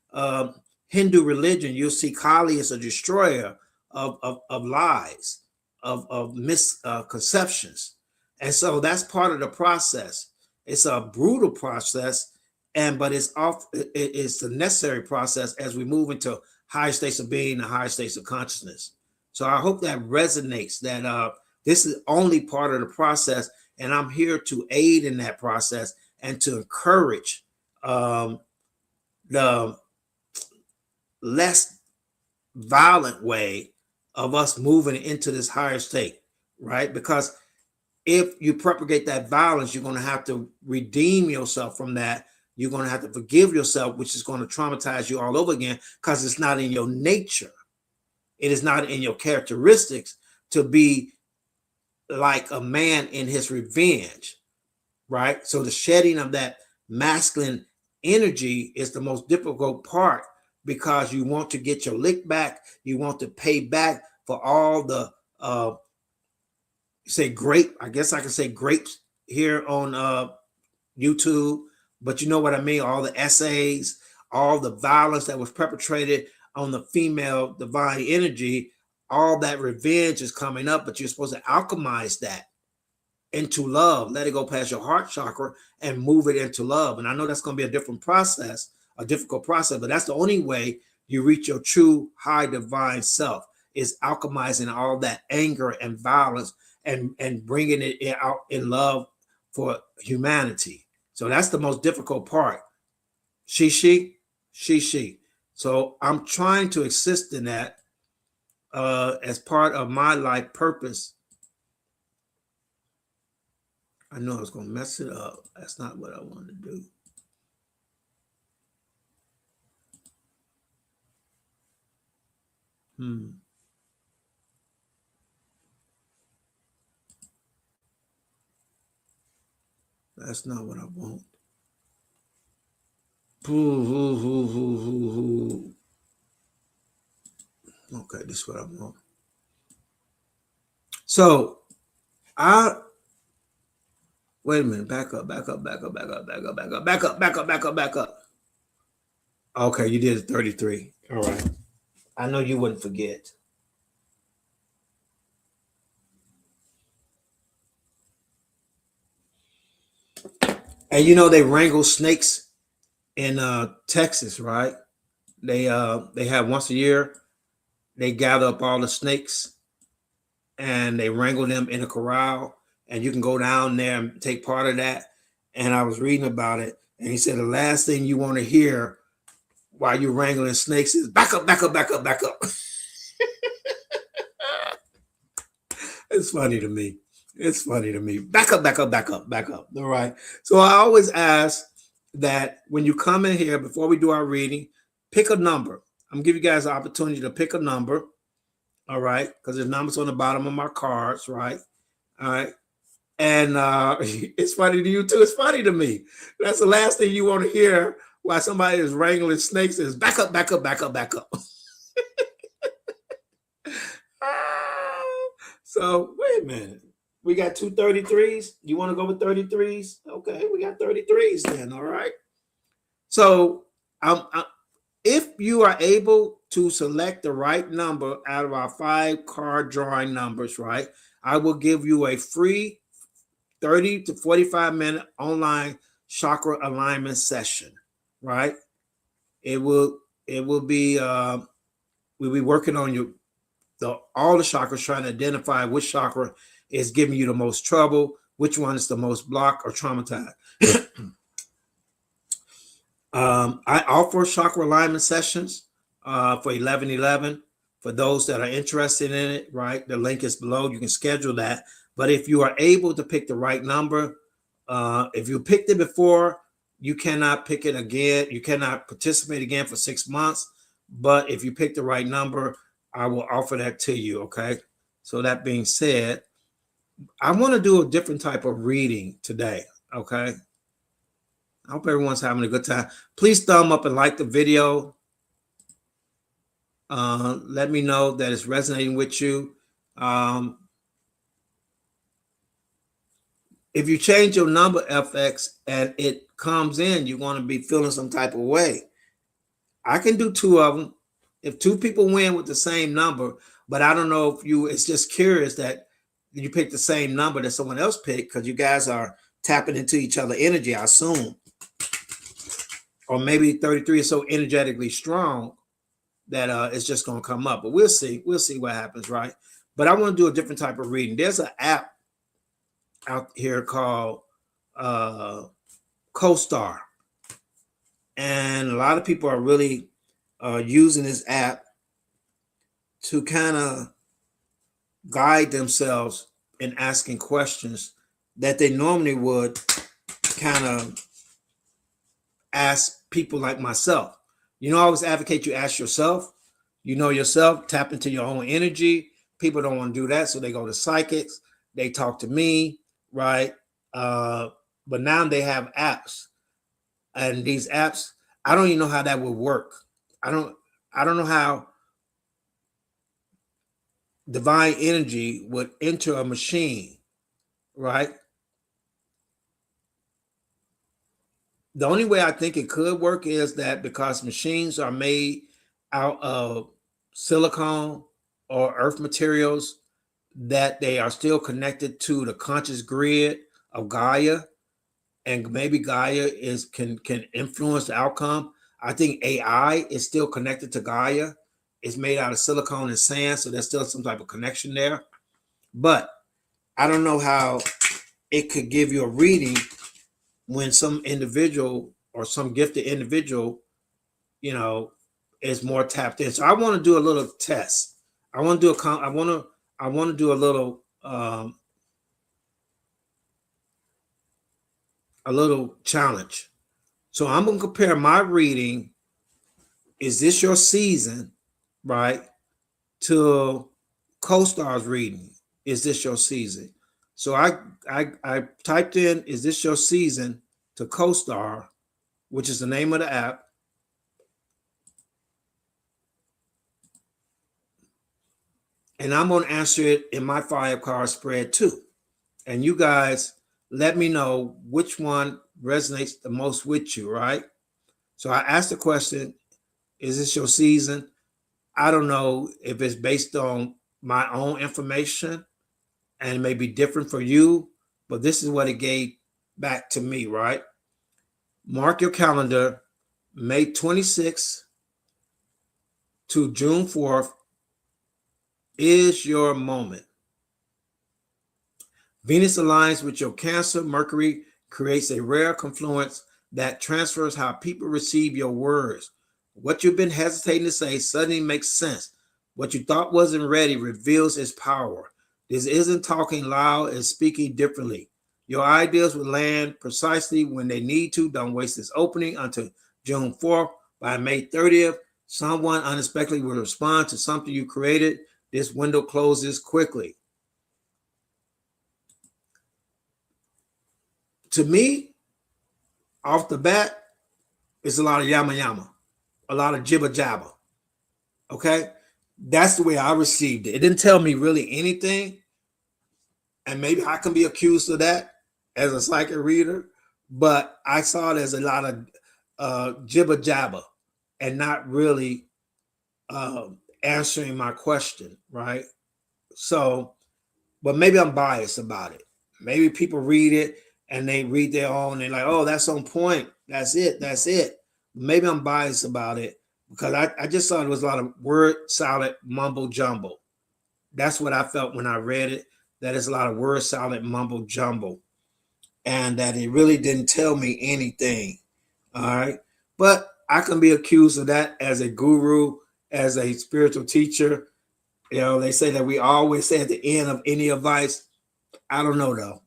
Hindu religion, you'll see Kali is a destroyer of lies, of misconceptions. And so that's part of the process. It's a brutal process, but it's the necessary process as we move into higher states of being and higher states of consciousness. So I hope that resonates, that this is only part of the process, and I'm here to aid in that process and to encourage the less violent way of us moving into this higher state, right? Because if you propagate that violence, you're going to have to redeem yourself from that. You're going to have to forgive yourself, which is going to traumatize you all over again, because it's not in your nature. It is not in your characteristics to be like a man in his revenge, right? So the shedding of that masculine energy is the most difficult part, because you want to get your lick back. You want to pay back for all the I guess I can say grapes here on YouTube, but you know what I mean, all the essays, all the violence that was perpetrated on the female divine energy, all that revenge is coming up, but you're supposed to alchemize that into love. Let it go past your heart chakra and move it into love. And I know that's going to be a different process, a difficult process, but that's the only way you reach your true high divine self, is alchemizing all that anger and violence and bringing it out in love for humanity. So that's the most difficult part. She. So I'm trying to assist in that as part of my life purpose. I know I was going to mess it up. That's not what I wanted to do. That's not what I want. Okay, this is what I want. So wait a minute, back up. Okay, you did 33. All right. I know you wouldn't forget. And you know they wrangle snakes in Texas, right? They have once a year, they gather up all the snakes and they wrangle them in a corral, and you can go down there and take part of that. And I was reading about it, and he said the last thing you want to hear while you're wrangling snakes is back up. It's funny to me. Back up. All right. So I always ask that when you come in here, before we do our reading, pick a number. I'm gonna give you guys the opportunity to pick a number. All right, because there's numbers on the bottom of my cards, right? All right. And it's funny to you too. It's funny to me. That's the last thing you want to hear while somebody is wrangling snakes is back up. So wait a minute. We got 2 33s. You want to go with 33s? Okay, we got 33s then. All right. So if you are able to select the right number out of our 5 card drawing numbers, right, I will give you a free 30 to 45 minute online chakra alignment session, right? It will be we'll be working on all the chakras, trying to identify which chakra is giving you the most trouble, which one is the most blocked or traumatized. I offer chakra alignment sessions for 11/11 for those that are interested in it, right? The link is below. You can schedule that. But if you are able to pick the right number, if you picked it before, you cannot pick it again. You cannot participate again for 6 months. But if you pick the right number, I will offer that to you, okay? So that being said, I want to do a different type of reading today, okay? I hope everyone's having a good time. Please thumb up and like the video. Let me know that it's resonating with you. If you change your number, FX, and it comes in, you're going to be feeling some type of way. I can do 2 of them. If 2 people win with the same number, but I don't know if it's just curious that you pick the same number that someone else picked because you guys are tapping into each other energy, I assume. Or maybe 33 is so energetically strong that it's just going to come up. But we'll see. We'll see what happens, right? But I want to do a different type of reading. There's an app out here called CoStar. And a lot of people are really using this app to kind of guide themselves in asking questions that they normally would kind of ask people like myself. You know, I always advocate you ask yourself. You know yourself, tap into your own energy. People don't want to do that, so they go to psychics. They talk to me, right? But now they have apps, and these apps, I don't even know how that would work. I don't know how divine energy would enter a machine, right? The only way I think it could work is that because machines are made out of silicone or earth materials, that they are still connected to the conscious grid of Gaia, and maybe Gaia can influence the outcome. I think AI is still connected to Gaia. It's made out of silicone and sand, so there's still some type of connection there. But I don't know how it could give you a reading when some individual or some gifted individual, you know, is more tapped in. So I want to do a little test. I want to do a little challenge. So I'm going to compare my reading, is this your season, right, to CoStar's reading, is this your season? So I typed in, is this your season, to CoStar, which is the name of the app. And I'm going to answer it in my 5-card spread too. And you guys let me know which one resonates the most with you, right? So I asked the question, is this your season? I don't know if it's based on my own information and it may be different for you, but this is what it gave back to me, right? Mark your calendar, May 26th to June 4th is your moment. Venus aligns with your Cancer. Mercury creates a rare confluence that transfers how people receive your words. What you've been hesitating to say suddenly makes sense. What you thought wasn't ready reveals its power. This isn't talking loud, it's speaking differently. Your ideas will land precisely when they need to. Don't waste this opening until June 4th. By May 30th, someone unexpectedly will respond to something you created. This window closes quickly. To me, off the bat, it's a lot of yama yama, a lot of jibber jabber. Okay? That's the way I received it. It didn't tell me really anything. And maybe I can be accused of that as a psychic reader, but I saw it as a lot of jibber jabber and not really answering my question, right? So, but maybe I'm biased about it. Maybe people read it and they read their own and they're like, oh, that's on point. That's it. Maybe I'm biased about it because I just thought it was a lot of word salad mumbo jumbo. That's what I felt when I read it, that it's a lot of word salad mumbo jumbo and that it really didn't tell me anything. All right. But I can be accused of that as a guru, as a spiritual teacher. You know, they say that we always say at the end of any advice, I don't know though.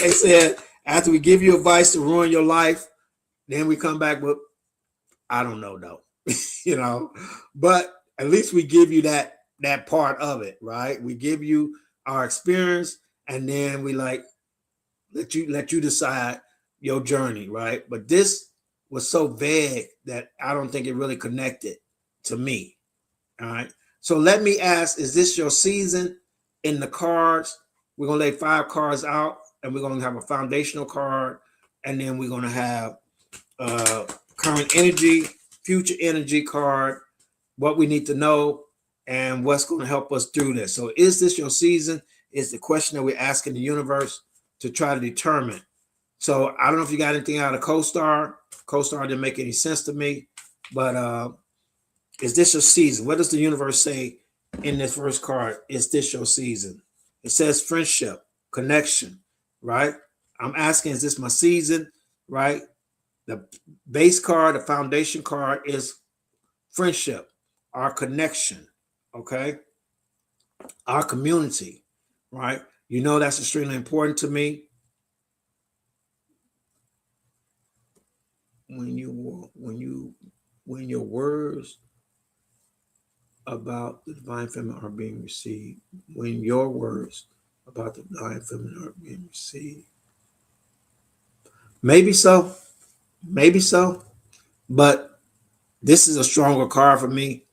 They said after we give you advice to ruin your life, then we come back with, I don't know though. You know, but at least we give you that part of it, right? We give you our experience and then we like let you decide your journey, right? But this was so vague that I don't think it really connected to me. All right. So let me ask, is this your season? In the cards, we're going to lay 5 cards out and we're going to have a foundational card. And then we're going to have current energy, future energy card, what we need to know, and what's going to help us through this. So is this your season? Is the question that we're asking the universe to try to determine. So I don't know if you got anything out of CoStar. CoStar didn't make any sense to me, but is this your season? What does the universe say in this first card? Is this your season? It says friendship, connection, right? I'm asking, is this my season, right? The base card, the foundation card is friendship, our connection, okay? Our community, right? You know that's extremely important to me. When your words about the divine feminine are being received, when your words about the divine feminine are being received, maybe so, but this is a stronger card for me,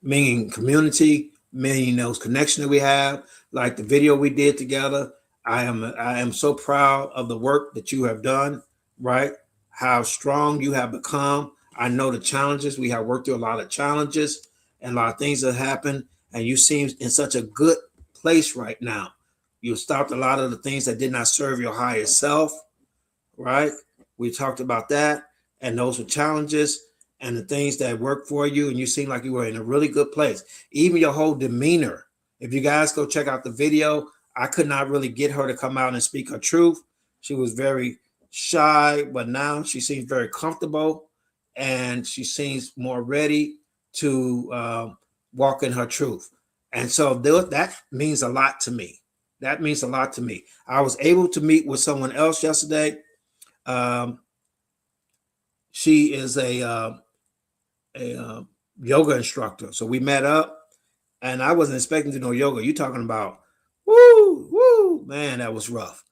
meaning community, meaning those connections that we have, like the video we did together. I am so proud of the work that you have done, right? How strong you have become. I know the challenges. We have worked through a lot of challenges, and a lot of things have happened, and you seem in such a good place right now. You stopped a lot of the things that did not serve your higher self, right? We talked about that, and those were challenges and the things that worked for you, and you seem like you were in a really good place. Even your whole demeanor. If you guys go check out the video, I could not really get her to come out and speak her truth. She was very shy, but now she seems very comfortable, and she seems more ready to walk in her truth. And so that means a lot to me. That means a lot to me. I was able to meet with someone else yesterday. She is a yoga instructor. So we met up, and I wasn't expecting to know yoga. You talking about, woo, man, that was rough.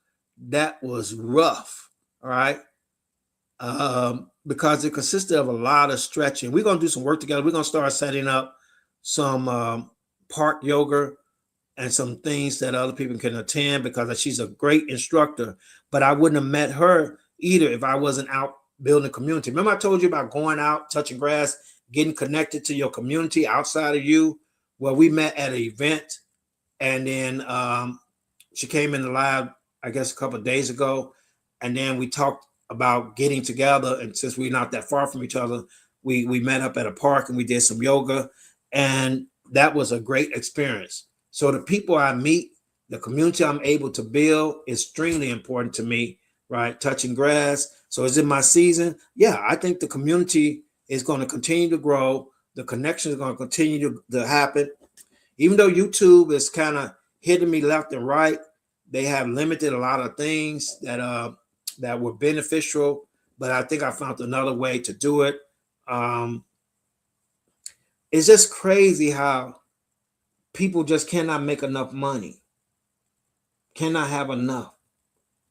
That was rough. All right. Because it consisted of a lot of stretching. We're going to do some work together. We're going to start setting up some park yoga and some things that other people can attend, because she's a great instructor. But I wouldn't have met her either if I wasn't out building a community. Remember I told you about going out, touching grass, getting connected to your community outside of you? Well, we met at an event, and then she came in the live, I guess, a couple of days ago, and then we talked about getting together. And since we're not that far from each other, we met up at a park and we did some yoga, and that was a great experience. So the people I meet, the community I'm able to build, is extremely important to me, right? Touching grass. So is it my season? Yeah, I think the community is going to continue to grow. The connection is going to continue to happen. Even though YouTube is kind of hitting me left and right, they have limited a lot of things that were beneficial, but I think I found another way to do it. It's just crazy how people just cannot make enough money, cannot have enough.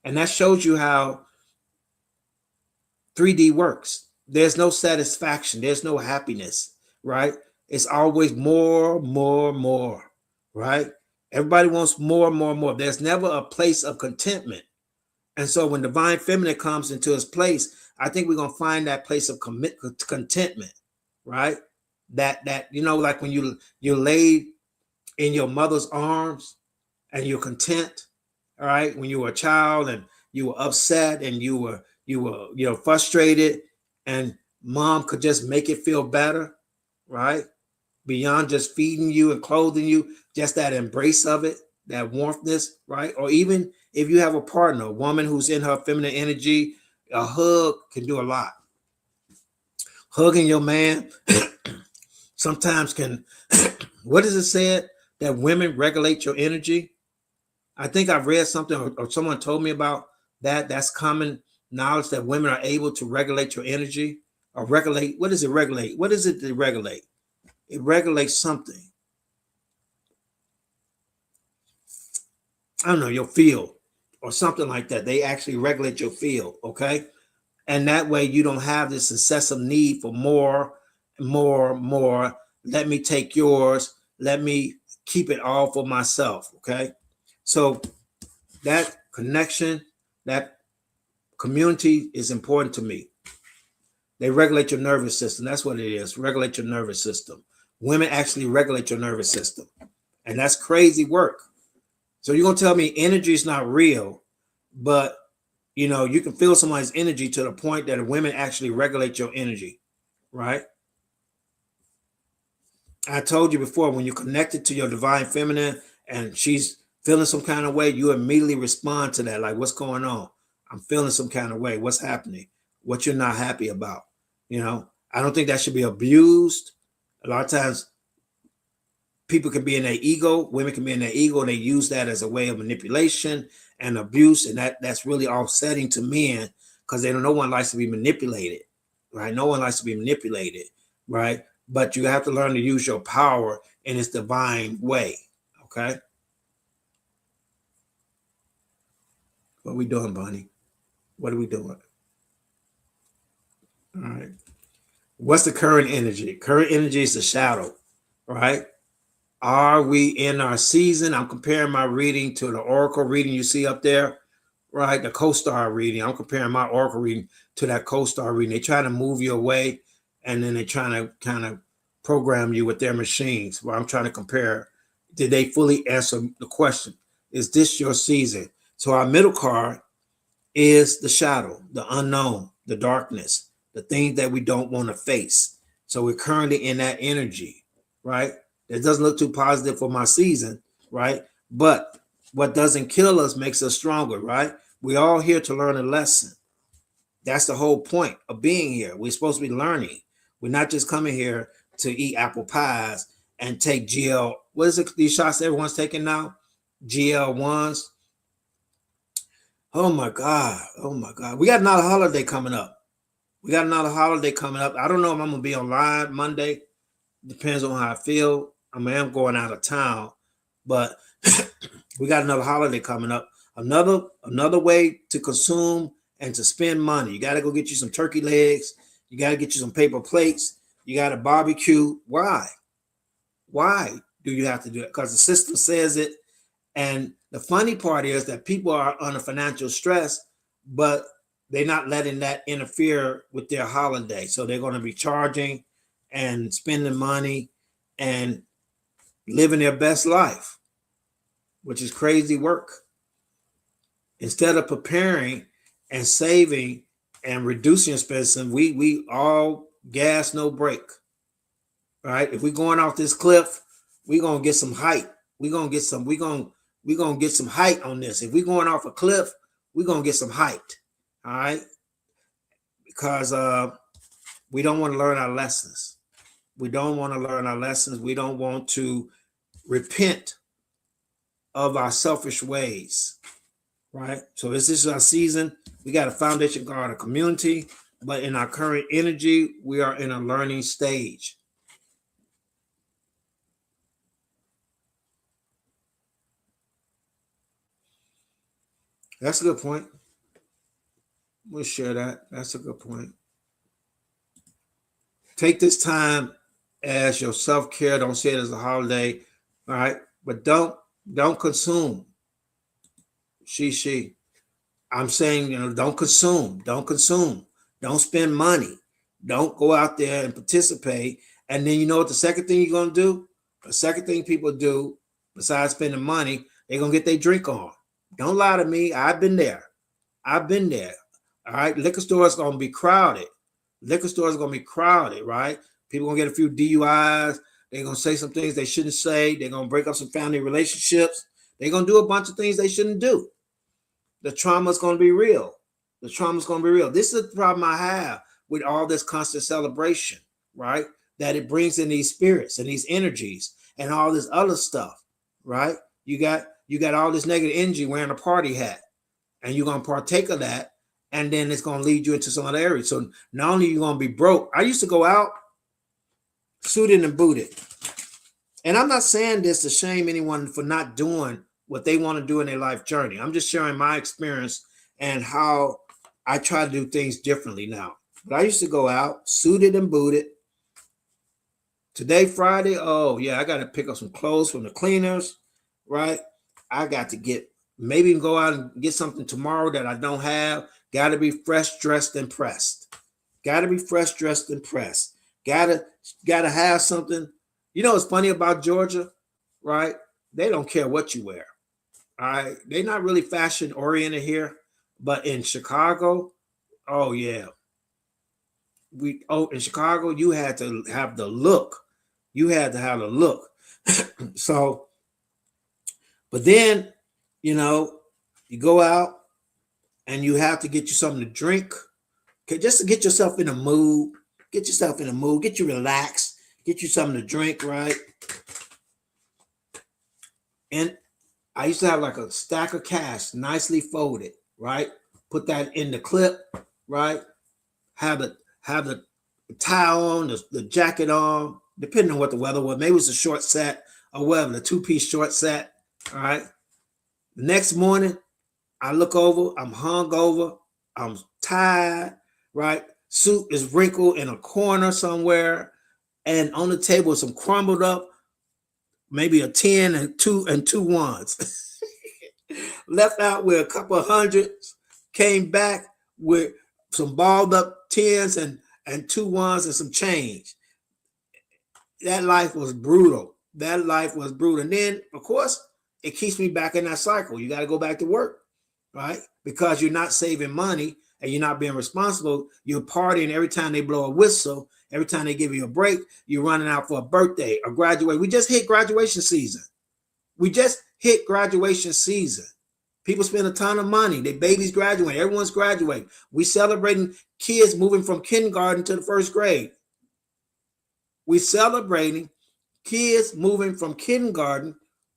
And that shows you how 3D works. There's no satisfaction. There's no happiness, right? It's always more, right? Everybody wants more. There's never a place of contentment. And so when divine feminine comes into its place, I think we're going to find that place of contentment, right? That like when you're laid in your mother's arms and you're content, all right? When you were a child and you were upset and you were frustrated, and mom could just make it feel better, right? Beyond just feeding you and clothing you, just that embrace of it, that warmthness, right? Or even if you have a partner, a woman who's in her feminine energy, a hug can do a lot. Hugging your man sometimes can, what is it said? That women regulate your energy. I think I've read something or someone told me about that. That's common knowledge, that women are able to regulate your energy, or regulate. What does it regulate? What is it to regulate? It regulates something. I don't know, your field or something like that. They actually regulate your field, okay? And that way you don't have this excessive need for more. Let me take yours. Let me keep it all for myself, okay? So that connection, that community is important to me. They regulate your nervous system. That's what it is. Regulate your nervous system. Women actually regulate your nervous system. And that's crazy work. So you're going to tell me energy is not real, but you can feel somebody's energy to the point that women actually regulate your energy, right? I told you before, when you're connected to your divine feminine and she's feeling some kind of way, you immediately respond to that. Like, what's going on? I'm feeling some kind of way. What's happening? What you're not happy about? I don't think that should be abused. A lot of times people can be in their ego, women can be in their ego, and they use that as a way of manipulation and abuse. And that's really offsetting to men, because no one likes to be manipulated, right? No one likes to be manipulated, right? But you have to learn to use your power in its divine way, okay? What are we doing, Bonnie? What are we doing? All right. What's the current energy? Current energy is the shadow, right? Are we in our season? I'm comparing my reading to the oracle reading you see up there, right? The co-star reading. I'm comparing my oracle reading to that co-star reading. They're trying to move you away, and then they're trying to kind of program you with their machines. Where I'm trying to compare, did they fully answer the question? Is this your season? So our middle card is the shadow, the unknown, the darkness, the things that we don't want to face. So we're currently in that energy, right? It doesn't look too positive for my season, right? But what doesn't kill us makes us stronger, right? We're all here to learn a lesson. That's the whole point of being here. We're supposed to be learning. We're not just coming here to eat apple pies and take GL. What is it? These shots everyone's taking now? GL1s. Oh my God. Oh my God. We got another holiday coming up. I don't know if I'm going to be online Monday. Depends on how I feel. I mean, I'm going out of town, but we got another holiday coming up. Another way to consume and to spend money. You got to go get you some turkey legs. You got to get you some paper plates. You got to barbecue. Why? Why do you have to do it? Because the system says it. And the funny part is that people are under financial stress, but they're not letting that interfere with their holiday. So they're going to be charging and spending money and living their best life, which is crazy work. Instead of preparing and saving and reducing expenses, we all gas, no brake. All right. If we're going off this cliff, we're gonna get some height. We're gonna get some height on this. If we're going off a cliff, we're gonna get some height. All right. Because we don't want to learn our lessons. We don't want to learn our lessons. We don't want to repent of our selfish ways. Right. So this is our season. We got a foundation called a community, but in our current energy, we are in a learning stage. That's a good point. We'll share that. That's a good point. Take this time as your self-care. Don't see it as a holiday. All right. But don't consume. I'm saying, don't consume. Don't spend money. Don't go out there and participate. And then you know what the second thing you're going to do? The second thing people do, besides spending money, they're going to get their drink on. Don't lie to me. I've been there. All right. Liquor stores going to be crowded. Right? People going to get a few DUIs. They're going to say some things they shouldn't say. They're going to break up some family relationships. They're going to do a bunch of things they shouldn't do. The trauma is going to be real. This is the problem I have with all this constant celebration, right? That it brings in these spirits and these energies and all this other stuff, right? You got all this negative energy wearing a party hat, and you're going to partake of that, and then it's going to lead you into some other area. So not only are you going to be broke, I used to go out suited and booted. And I'm not saying this to shame anyone for not doing what they want to do in their life journey. I'm just sharing my experience and how I try to do things differently now. But I used to go out suited and booted. Today, Friday, oh yeah, I got to pick up some clothes from the cleaners, right? I got to maybe go out and get something tomorrow that I don't have. Got to be fresh, dressed, and pressed. Got to have something. You know what's funny about Georgia, right? They don't care what you wear. All right. They're not really fashion oriented here, but in Chicago, oh yeah. In Chicago, you had to have the look. So, but then, you go out and you have to get you something to drink. Okay, just to get yourself in a mood. Get you relaxed. Get you something to drink, right? And I used to have like a stack of cash nicely folded, right? Put that in the clip, right? Have the tie on, the jacket on, depending on what the weather was. Maybe it was a short set or whatever, the 2-piece short set, all right? The next morning, I look over, I'm hungover, I'm tired, right? Suit is wrinkled in a corner somewhere, and on the table is some crumbled up, maybe a 10 and two ones. Left out with a couple of hundreds, came back with some balled up 10s and 2 ones and some change. that life was brutal. That life was brutal. And then, of course, it keeps me back in that cycle. You got to go back to work, right? Because you're not saving money and you're not being responsible. You're partying every time they blow a whistle. Every time they give you a break, you're running out for a birthday, a graduation. We just hit graduation season. We just hit graduation season. People spend a ton of money. Their babies graduate. Everyone's graduating. We celebrating kids moving from kindergarten to the first grade. We celebrating kids moving from kindergarten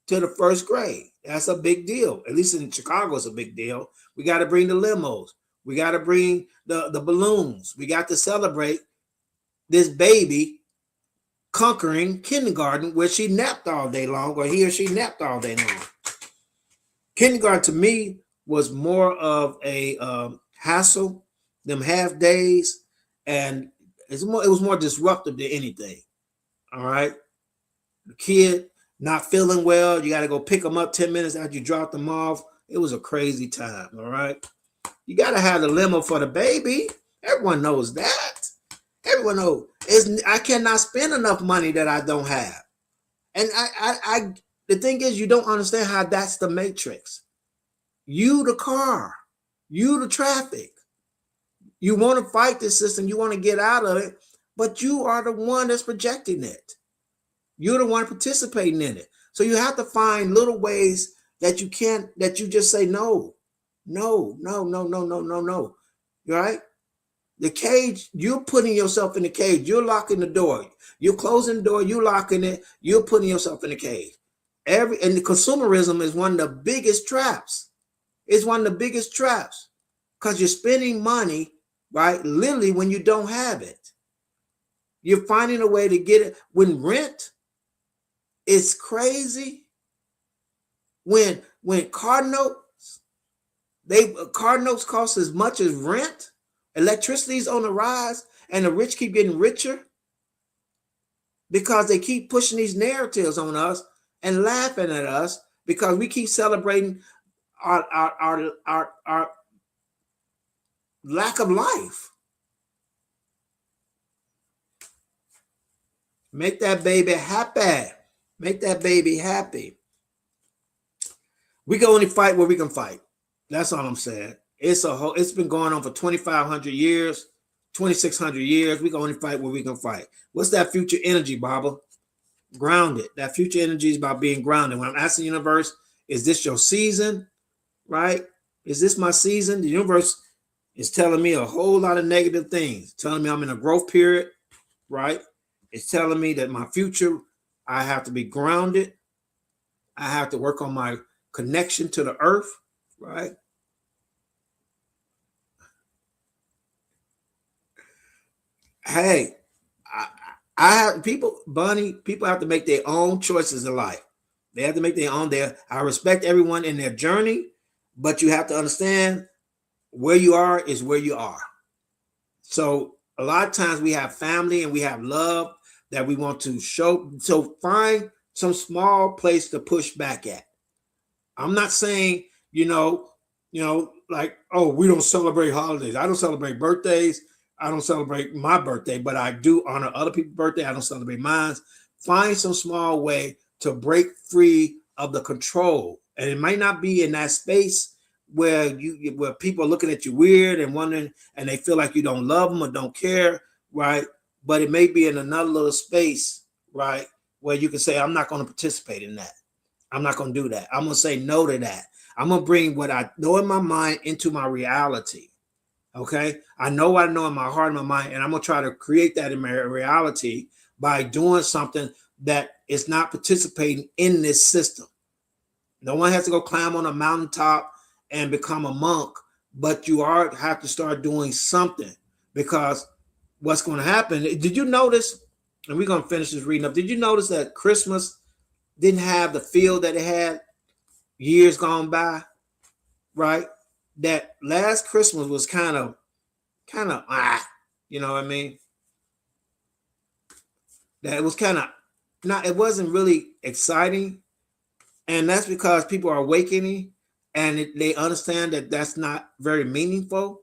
to the first grade. That's a big deal. At least in Chicago, it's a big deal. We got to bring the limos. We got to bring the balloons. We got to celebrate this baby conquering kindergarten where she napped all day long, or he or she napped all day long. Kindergarten to me was more of a hassle, them half days, and it was more disruptive than anything. All right. The kid not feeling well, you got to go pick them up 10 minutes after you drop them off. It was a crazy time. All right. You got to have the limo for the baby. Everyone knows that. Everyone knows. I cannot spend enough money that I don't have. And I the thing is, you don't understand how that's the matrix. You, the car, you, the traffic. You want to fight this system. You want to get out of it, but you are the one that's projecting it. You're the one participating in it. So you have to find little ways that you just say no. Right? The cage, you're putting yourself in the cage. You're locking the door. You're closing the door. You're locking it. You're putting yourself in the cage. And the consumerism is one of the biggest traps. It's one of the biggest traps because you're spending money, right? Literally when you don't have it. You're finding a way to get it. When rent is crazy. When car notes cost as much as rent. Electricity's on the rise, and the rich keep getting richer because they keep pushing these narratives on us and laughing at us because we keep celebrating our lack of life. Make that baby happy. Make that baby happy. We can only fight where we can fight. That's all I'm saying. It's been going on for 2,500 years, 2,600 years. We can only fight where we can fight. What's that future energy, Baba? Grounded. That future energy is about being grounded. When I'm asking the universe, is this your season? Right? Is this my season? The universe is telling me a whole lot of negative things. Telling me I'm in a growth period, right? It's telling me that my future, I have to be grounded. I have to work on my connection to the earth, right? Hey, I have people have to make their own choices in life. They have to make their own. I respect everyone in their journey, but you have to understand where you are is where you are. So a lot of times we have family and we have love that we want to show. So find some small place to push back at. I'm not saying, like, oh, we don't celebrate holidays. I don't celebrate birthdays. I don't celebrate my birthday, but I do honor other people's birthday. I don't celebrate mine. Find some small way to break free of the control. And it might not be in that space where people are looking at you weird and wondering, and they feel like you don't love them or don't care, right? But it may be in another little space, right, where you can say, I'm not going to participate in that. I'm not going to do that. I'm going to say no to that. I'm going to bring what I know in my mind into my reality. Okay, I know what I know in my heart and my mind, and I'm gonna try to create that in my reality by doing something that is not participating in this system. No one has to go climb on a mountaintop and become a monk, but you have to start doing something, because what's going to happen? Did you notice? And we're gonna finish this reading up. Did you notice that Christmas didn't have the feel that it had years gone by? Right. That last Christmas was kind of, you know what I mean? That it was kind of it wasn't really exciting. And that's because people are awakening and they understand that that's not very meaningful.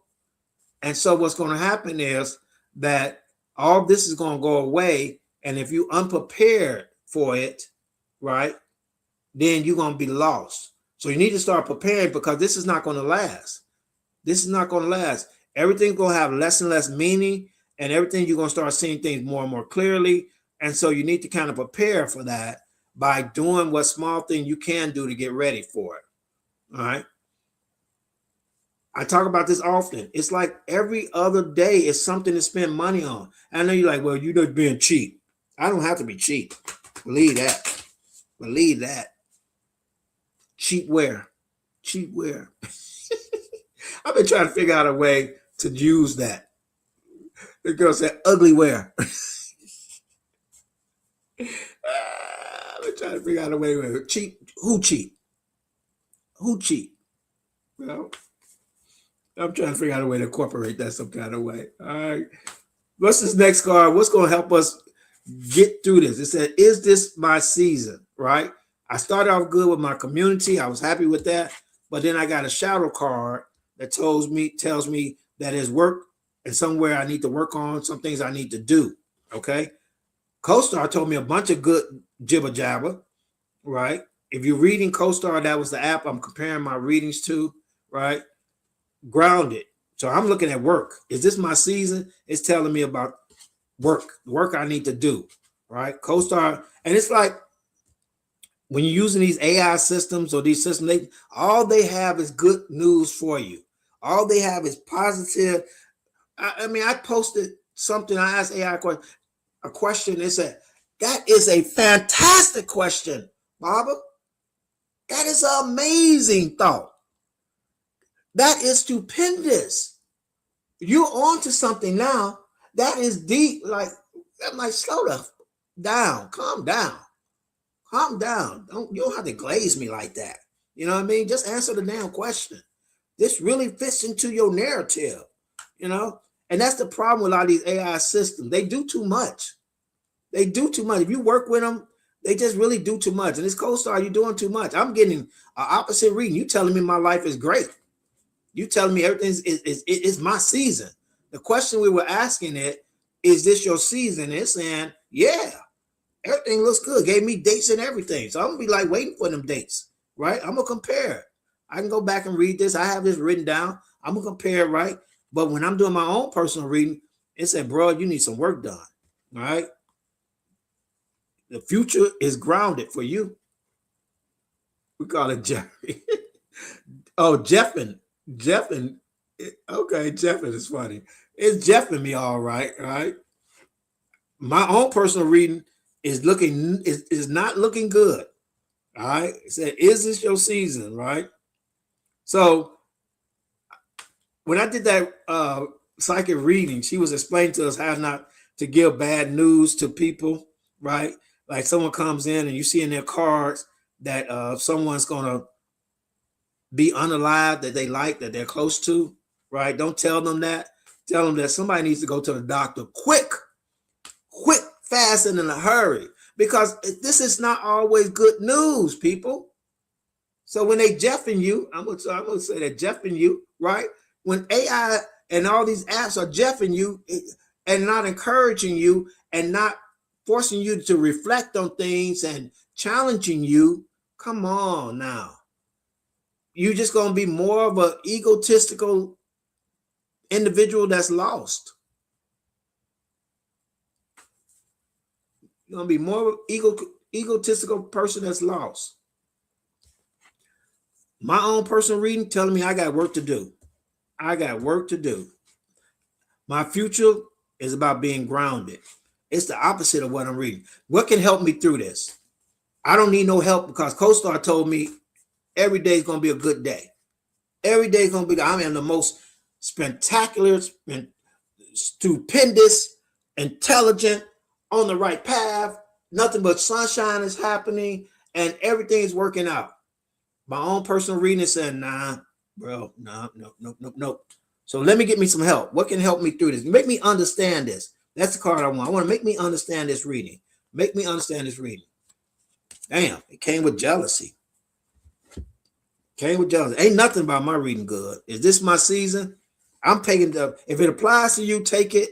And so what's going to happen is that all this is going to go away And if you unprepared for it, right, then you're going to be lost. So you need to start preparing, because this is not going to last. This is not going to last. Everything's going to have less and less meaning, and everything you're going to start seeing things more and more clearly. And so you need to kind of prepare for that by doing what small thing you can do to get ready for it. All right. I talk about this often. It's like every other day is something to spend money on. I know you're like, well, you're just being cheap. I don't have to be cheap. Believe that. Believe that. Cheap wear. Cheap wear. I've been trying to figure out a way to use that. The girl said ugly wear. I've been trying to figure out a way to cheap. Who cheap? Who cheap? Well, I'm trying to figure out a way to incorporate that some kind of way. All right. What's this next card? What's going to help us get through this? It said, is this my season? Right? I started off good with my community. I was happy with that. But then I got a shadow card that tells me that there's work and somewhere I need to work on, some things I need to do. Okay. CoStar told me a bunch of good jibber jabber. Right? If you're reading CoStar, that was the app I'm comparing my readings to. Right? Grounded. So I'm looking at work. Is this my season? It's telling me about work I need to do. Right? CoStar. And it's like, when you're using these AI systems or these systems, all they have is good news for you. All they have is positive. I mean, I posted something. I asked AI a question. It said, that is a fantastic question, Barbara. That is an amazing thought. That is stupendous. You're on to something now. That is deep. Like, I'm like, slow down. Calm down. Calm down. You don't have to glaze me like that. You know what I mean? Just answer the damn question. This really fits into your narrative, you know? And that's the problem with a lot of these AI systems. They do too much. They do too much. If you work with them, they just really do too much. And this CoStar, you're doing too much. I'm getting an opposite reading. You telling me my life is great. You telling me everything is my season. The question we were asking is this your season? It's saying, yeah. Everything looks good. Gave me dates and everything. So I'm going to be like waiting for them dates, right? I'm going to compare. I can go back and read this. I have this written down. I'm going to compare, right? But when I'm doing my own personal reading, it said, bro, you need some work done, right? The future is grounded for you. We call it Jeffrey. Oh, Jeffin. Okay, Jeffin is funny. It's Jeffin me all right, right? My own personal reading is not looking good. All right. It said, is this your season? Right. So when I did that psychic reading, she was explaining to us how not to give bad news to people, right? Like someone comes in and you see in their cards that someone's gonna be unalive that they like, that they're close to, right? Don't tell them that. Tell them that somebody needs to go to the doctor quick, fast, and in a hurry, because this is not always good news, people. So when they jeffing you, I'm gonna say that jeffing you, right? When AI and all these apps are jeffing you and not encouraging you and not forcing you to reflect on things and challenging you, come on now. You're just gonna be more of an egotistical individual that's lost. You're gonna be more egotistical person that's lost. My own personal reading telling me I got work to do. I got work to do. My future is about being grounded. It's the opposite of what I'm reading. What can help me through this? I don't need no help because CoStar told me every day is gonna be a good day. Every day is gonna be. I am the most spectacular, stupendous, intelligent, on the right path, nothing but sunshine is happening, and everything is working out. My own personal reading said, nah, bro, no. So let me get me some help. What can help me through this? Make me understand this. That's the card I want. I want to make me understand this reading. Make me understand this reading. Damn, it came with jealousy. Ain't nothing about my reading good. Is this my season? I'm taking if it applies to you, take it.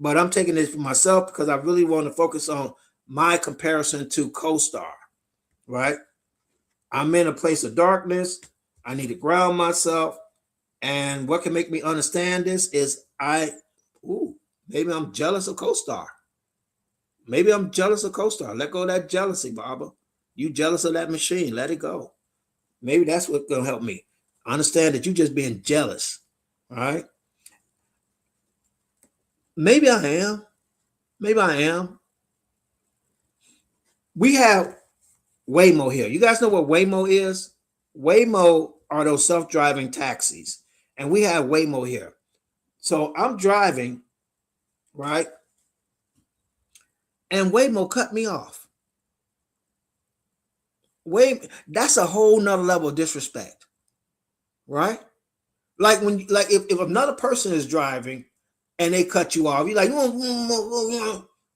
but I'm taking this for myself because I really want to focus on my comparison to CoStar, right? I'm in a place of darkness. I need to ground myself. And what can make me understand this is maybe I'm jealous of CoStar. Maybe I'm jealous of CoStar. Let go of that jealousy, Baba. You jealous of that machine. Let it go. Maybe that's what's going to help me. Understand that you're just being jealous. All right? Maybe I am. Maybe I am. We have Waymo here. You guys know what Waymo is? Waymo are those self-driving taxis. And we have Waymo here. So I'm driving, right? And Waymo cut me off. That's a whole nother level of disrespect, right? Like if another person is driving and they cut you off, you're like,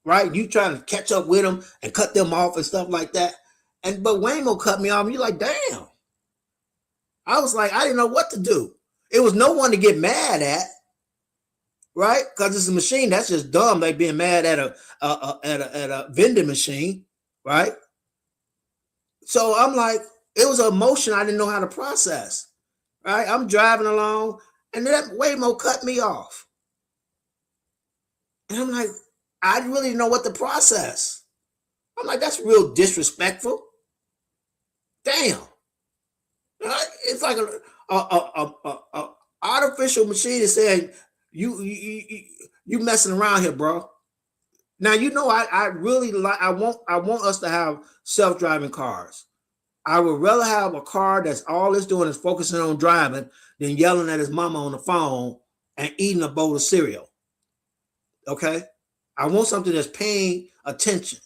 right? You trying to catch up with them and cut them off and stuff like that. But Waymo cut me off, and you're like, damn. I was like, I didn't know what to do. It was no one to get mad at, right? Because it's a machine. That's just dumb. Like being mad at a vending machine, right? So I'm like, it was an emotion I didn't know how to process, right? I'm driving along, and that Waymo cut me off, and I'm like, I really didn't know what to process. I'm like, that's real disrespectful. Damn, it's like a artificial machine is saying you messing around here, bro. Now you know I really like I want us to have self-driving cars. I would rather have a car that's all it's doing is focusing on driving than yelling at his mama on the phone and eating a bowl of cereal. Okay, I want something that's paying attention.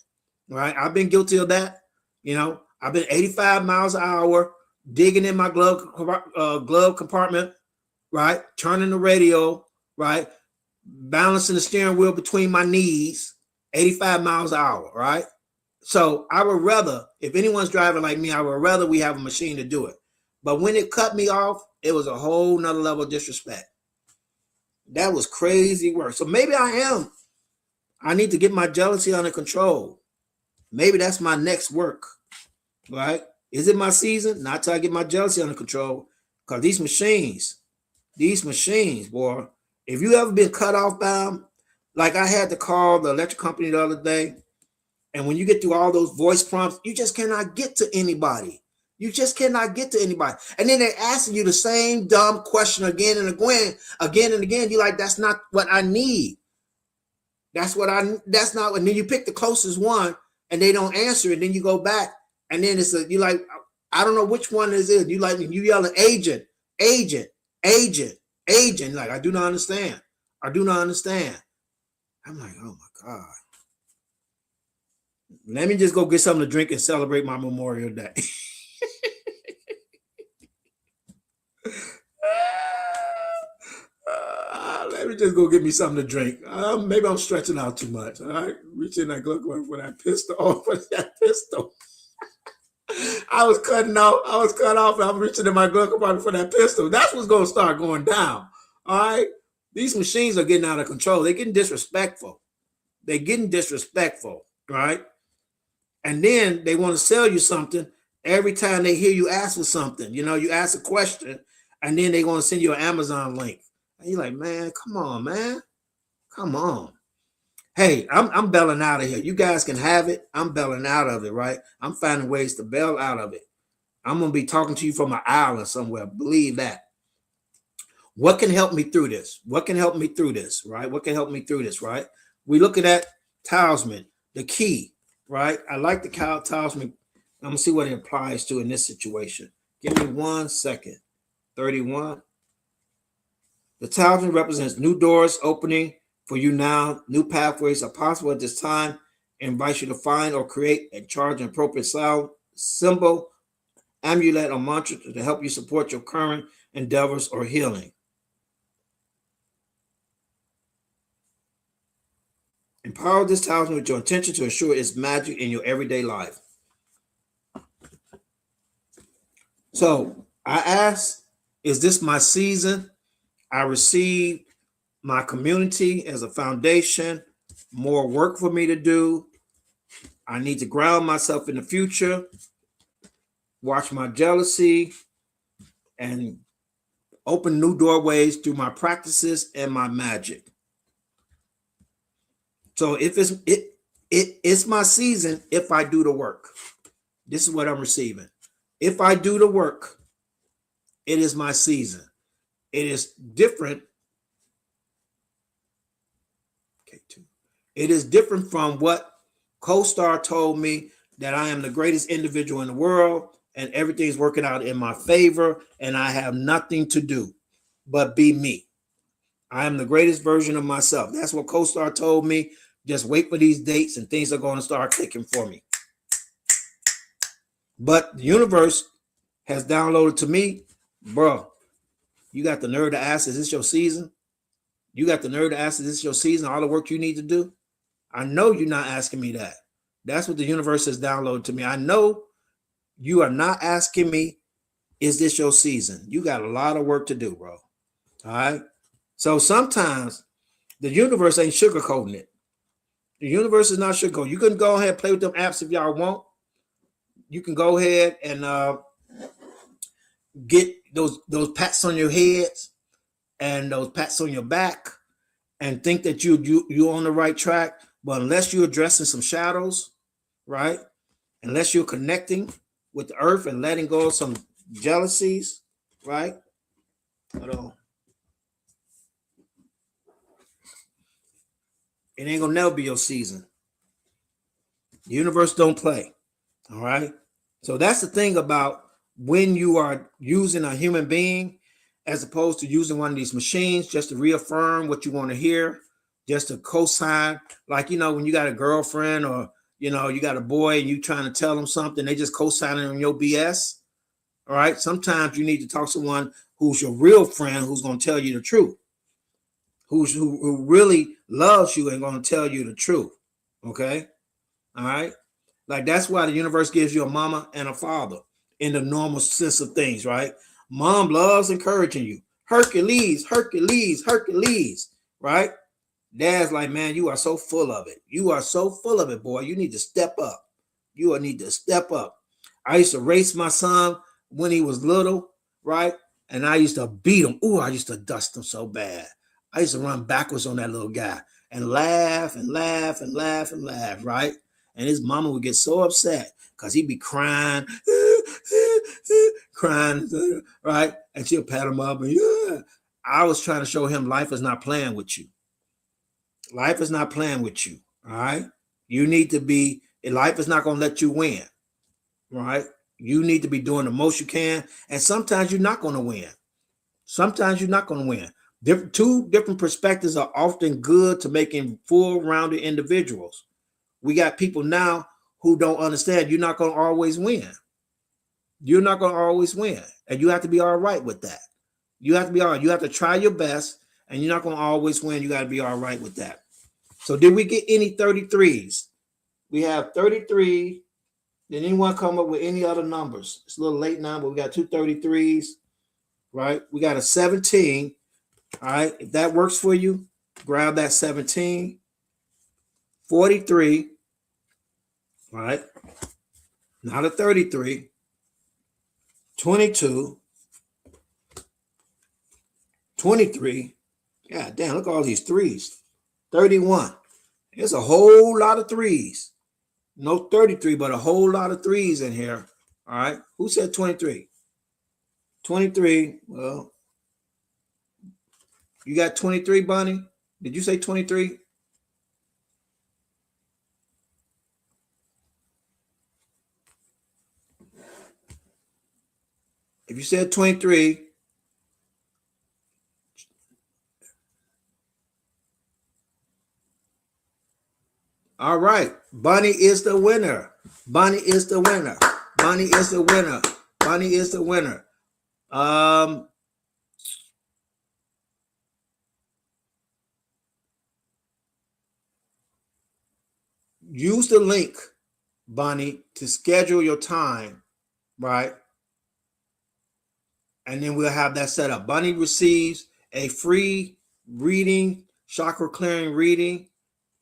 Right, I've been guilty of that. You know, I've been 85 miles an hour, digging in my glove compartment, right? Turning the radio, right? Balancing the steering wheel between my knees, 85 miles an hour, right? So I would rather, if anyone's driving like me, I would rather we have a machine to do it. But when it cut me off, it was a whole nother level of disrespect. That was crazy work. So maybe I need to get my jealousy under control. Maybe that's my next work, right? Is it my season? Not till I get my jealousy under control. Because these machines, boy, if you ever been cut off by them, like I had to call the electric company the other day, and when you get through all those voice prompts, you just cannot get to anybody. You just cannot get to anybody. And then they're asking you the same dumb question again and again. You're like, that's not what I need. That's not, and then you pick the closest one, and they don't answer it. Then you go back, and then you're like, I don't know which one is it. You yelling agent. Like, I do not understand. I'm like, oh my God. Let me just go get something to drink and celebrate my Memorial Day. Let me just go get me something to drink. Maybe I'm stretching out too much. All right, reach in that glove for that pistol. I was cut off. And I'm reaching in my glove compartment for that pistol. That's what's going to start going down. All right, these machines are getting out of control. They're getting disrespectful. Right? And then they want to sell you something every time they hear you ask for something. You know, you ask a question, and then they're going to send you an Amazon link. And you're like, man, come on, man. Come on. Hey, I'm bailing out of here. You guys can have it. I'm bailing out of it, right? I'm finding ways to bail out of it. I'm going to be talking to you from an island somewhere. Believe that. What can help me through this? Right? What can help me through this, right? We're looking at talisman, the key, right? I like the talisman. I'm going to see what it applies to in this situation. Give me 1 second. 31. The talisman represents new doors opening for you now. New pathways are possible at this time. It invites you to find or create and charge an appropriate sound, symbol, amulet, or mantra to help you support your current endeavors or healing. Empower this talisman with your intention to ensure its magic in your everyday life. So I asked, is this my season? I received my community as a foundation, more work for me to do. I need to ground myself in the future, watch my jealousy, and open new doorways through my practices and my magic. So if it's my season, if I do the work. This is what I'm receiving. If I do the work, it is my season. It is different. It is different from what CoStar told me, that I am the greatest individual in the world and everything's working out in my favor and I have nothing to do but be me. I am the greatest version of myself. That's what CoStar told me. Just wait for these dates and things are going to start clicking for me. But the universe has downloaded to me, bro, you got the nerve to ask, is this your season? You got the nerve to ask, is this your season? All the work you need to do? I know you're not asking me that. That's what the universe has downloaded to me. I know you are not asking me, is this your season? You got a lot of work to do, bro. All right. So sometimes the universe ain't sugarcoating it. The universe is not sugarcoating. You can go ahead and play with them apps if y'all want. You can go ahead and get those pats on your heads and those pats on your back and think that you're on the right track. But unless you're addressing some shadows, right? Unless you're connecting with the earth and letting go of some jealousies, right? Hold on. It ain't gonna never be your season. The universe don't play. All right. So that's the thing about when you are using a human being as opposed to using one of these machines just to reaffirm what you want to hear, just to co-sign. Like, you know, when you got a girlfriend or, you know, you got a boy and you trying to tell them something, they just co-signing on your BS. All right. Sometimes you need to talk to someone who's your real friend, who's going to tell you the truth, who really loves you and going to tell you the truth. Okay. All right. Like that's why the universe gives you a mama and a father in the normal sense of things, right? Mom loves encouraging you. Hercules, Hercules, Hercules, right? Dad's like, man, you are so full of it. You are so full of it, boy. You need to step up. You need to step up. I used to race my son when he was little, right? And I used to beat him. Ooh, I used to dust him so bad. I used to run backwards on that little guy and laugh and laugh and laugh and laugh, right? And his mama would get so upset because he'd be crying, crying, right? And she'll pat him up. And I was trying to show him life is not playing with you. Life is not playing with you, all right? You need to be, life is not going to let you win, right? You need to be doing the most you can. And sometimes you're not going to win. Sometimes you're not going to win. Two different perspectives are often good to making full-rounded individuals. We got people now who don't understand you're not going to always win. You're not going to always win. And you have to be all right with that. You have to be all right. You have to try your best, and you're not going to always win. You got to be all right with that. So did we get any 33s? We have 33. Did anyone come up with any other numbers? It's a little late now, but we got two 33s, right? We got a 17. All right. If that works for you, grab that 17. 43. All right. Not a 33. 22. 23. God damn, look at all these threes. 31. There's a whole lot of threes. No 33, but a whole lot of threes in here. All right. Who said 23? 23. Well, you got 23, Bunny? Did you say 23? If you said 23, all right. Bunny is the winner. Bunny is the winner. Bunny is the winner. Bunny is the winner. Use the link, Bunny, to schedule your time, right? And then we'll have that set up. Bunny receives a free reading, chakra clearing reading,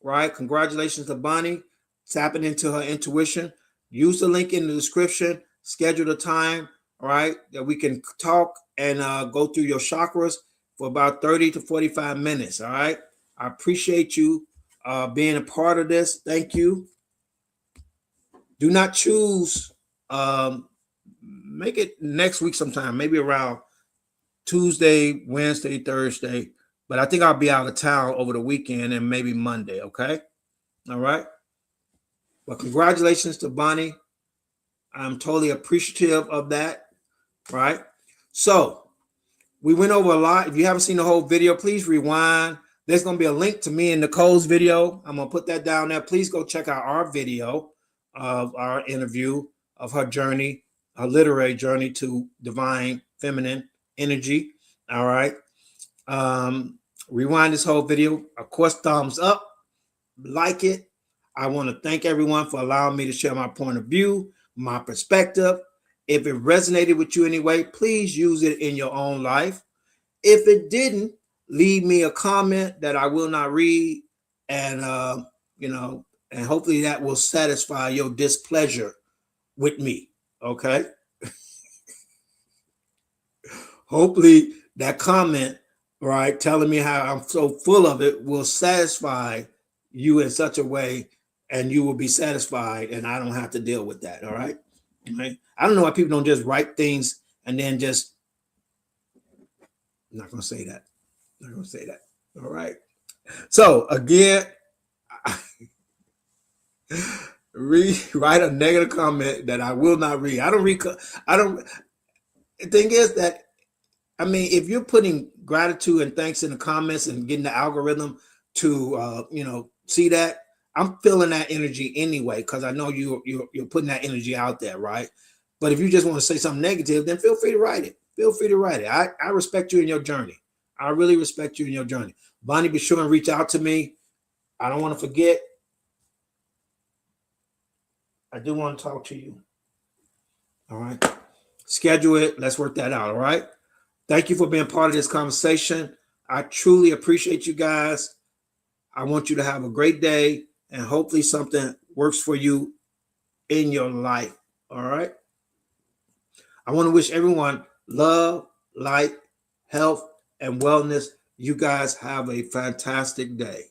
right? Congratulations to Bonnie, tapping into her intuition. Use the link in the description, schedule the time, all right, that we can talk and go through your chakras for about 30 to 45 minutes, all right? I appreciate you being a part of this. Thank you. Do not choose, make it next week sometime, maybe around Tuesday, Wednesday, Thursday, but I think I'll be out of town over the weekend and maybe Monday, okay? All right? Well, congratulations to Bonnie. I'm totally appreciative of that, right? So we went over a lot. If you haven't seen the whole video, please rewind. There's going to be a link to me and Nicole's video. I'm going to put that down there. Please go check out our video of our interview of her journey, her literary journey to divine feminine energy. All right. Rewind this whole video. Of course, thumbs up, like it. I want to thank everyone for allowing me to share my point of view, my perspective. If it resonated with you anyway, please use it in your own life. If it didn't, leave me a comment that I will not read, and and hopefully that will satisfy your displeasure with me. Okay. Hopefully that comment, right, telling me how I'm so full of it will satisfy you in such a way, and you will be satisfied, and I don't have to deal with that. All right. Right? I don't know why people don't just write things and then just, I'm not going to say that. I'm not going to say that. All right. So again, write a negative comment that I will not read. The thing is that, I mean, if you're putting gratitude and thanks in the comments and getting the algorithm to, see that, I'm feeling that energy anyway, because I know you're putting that energy out there, right? But if you just want to say something negative, then feel free to write it. Feel free to write it. I respect you in your journey. I really respect you in your journey. Bonnie, be sure and reach out to me. I don't want to forget. I do want to talk to you. All right. Schedule it. Let's work that out. All right. Thank you for being part of this conversation. I truly appreciate you guys. I want you to have a great day, and hopefully something works for you in your life. All right. I want to wish everyone love, light, health, and wellness. You guys have a fantastic day.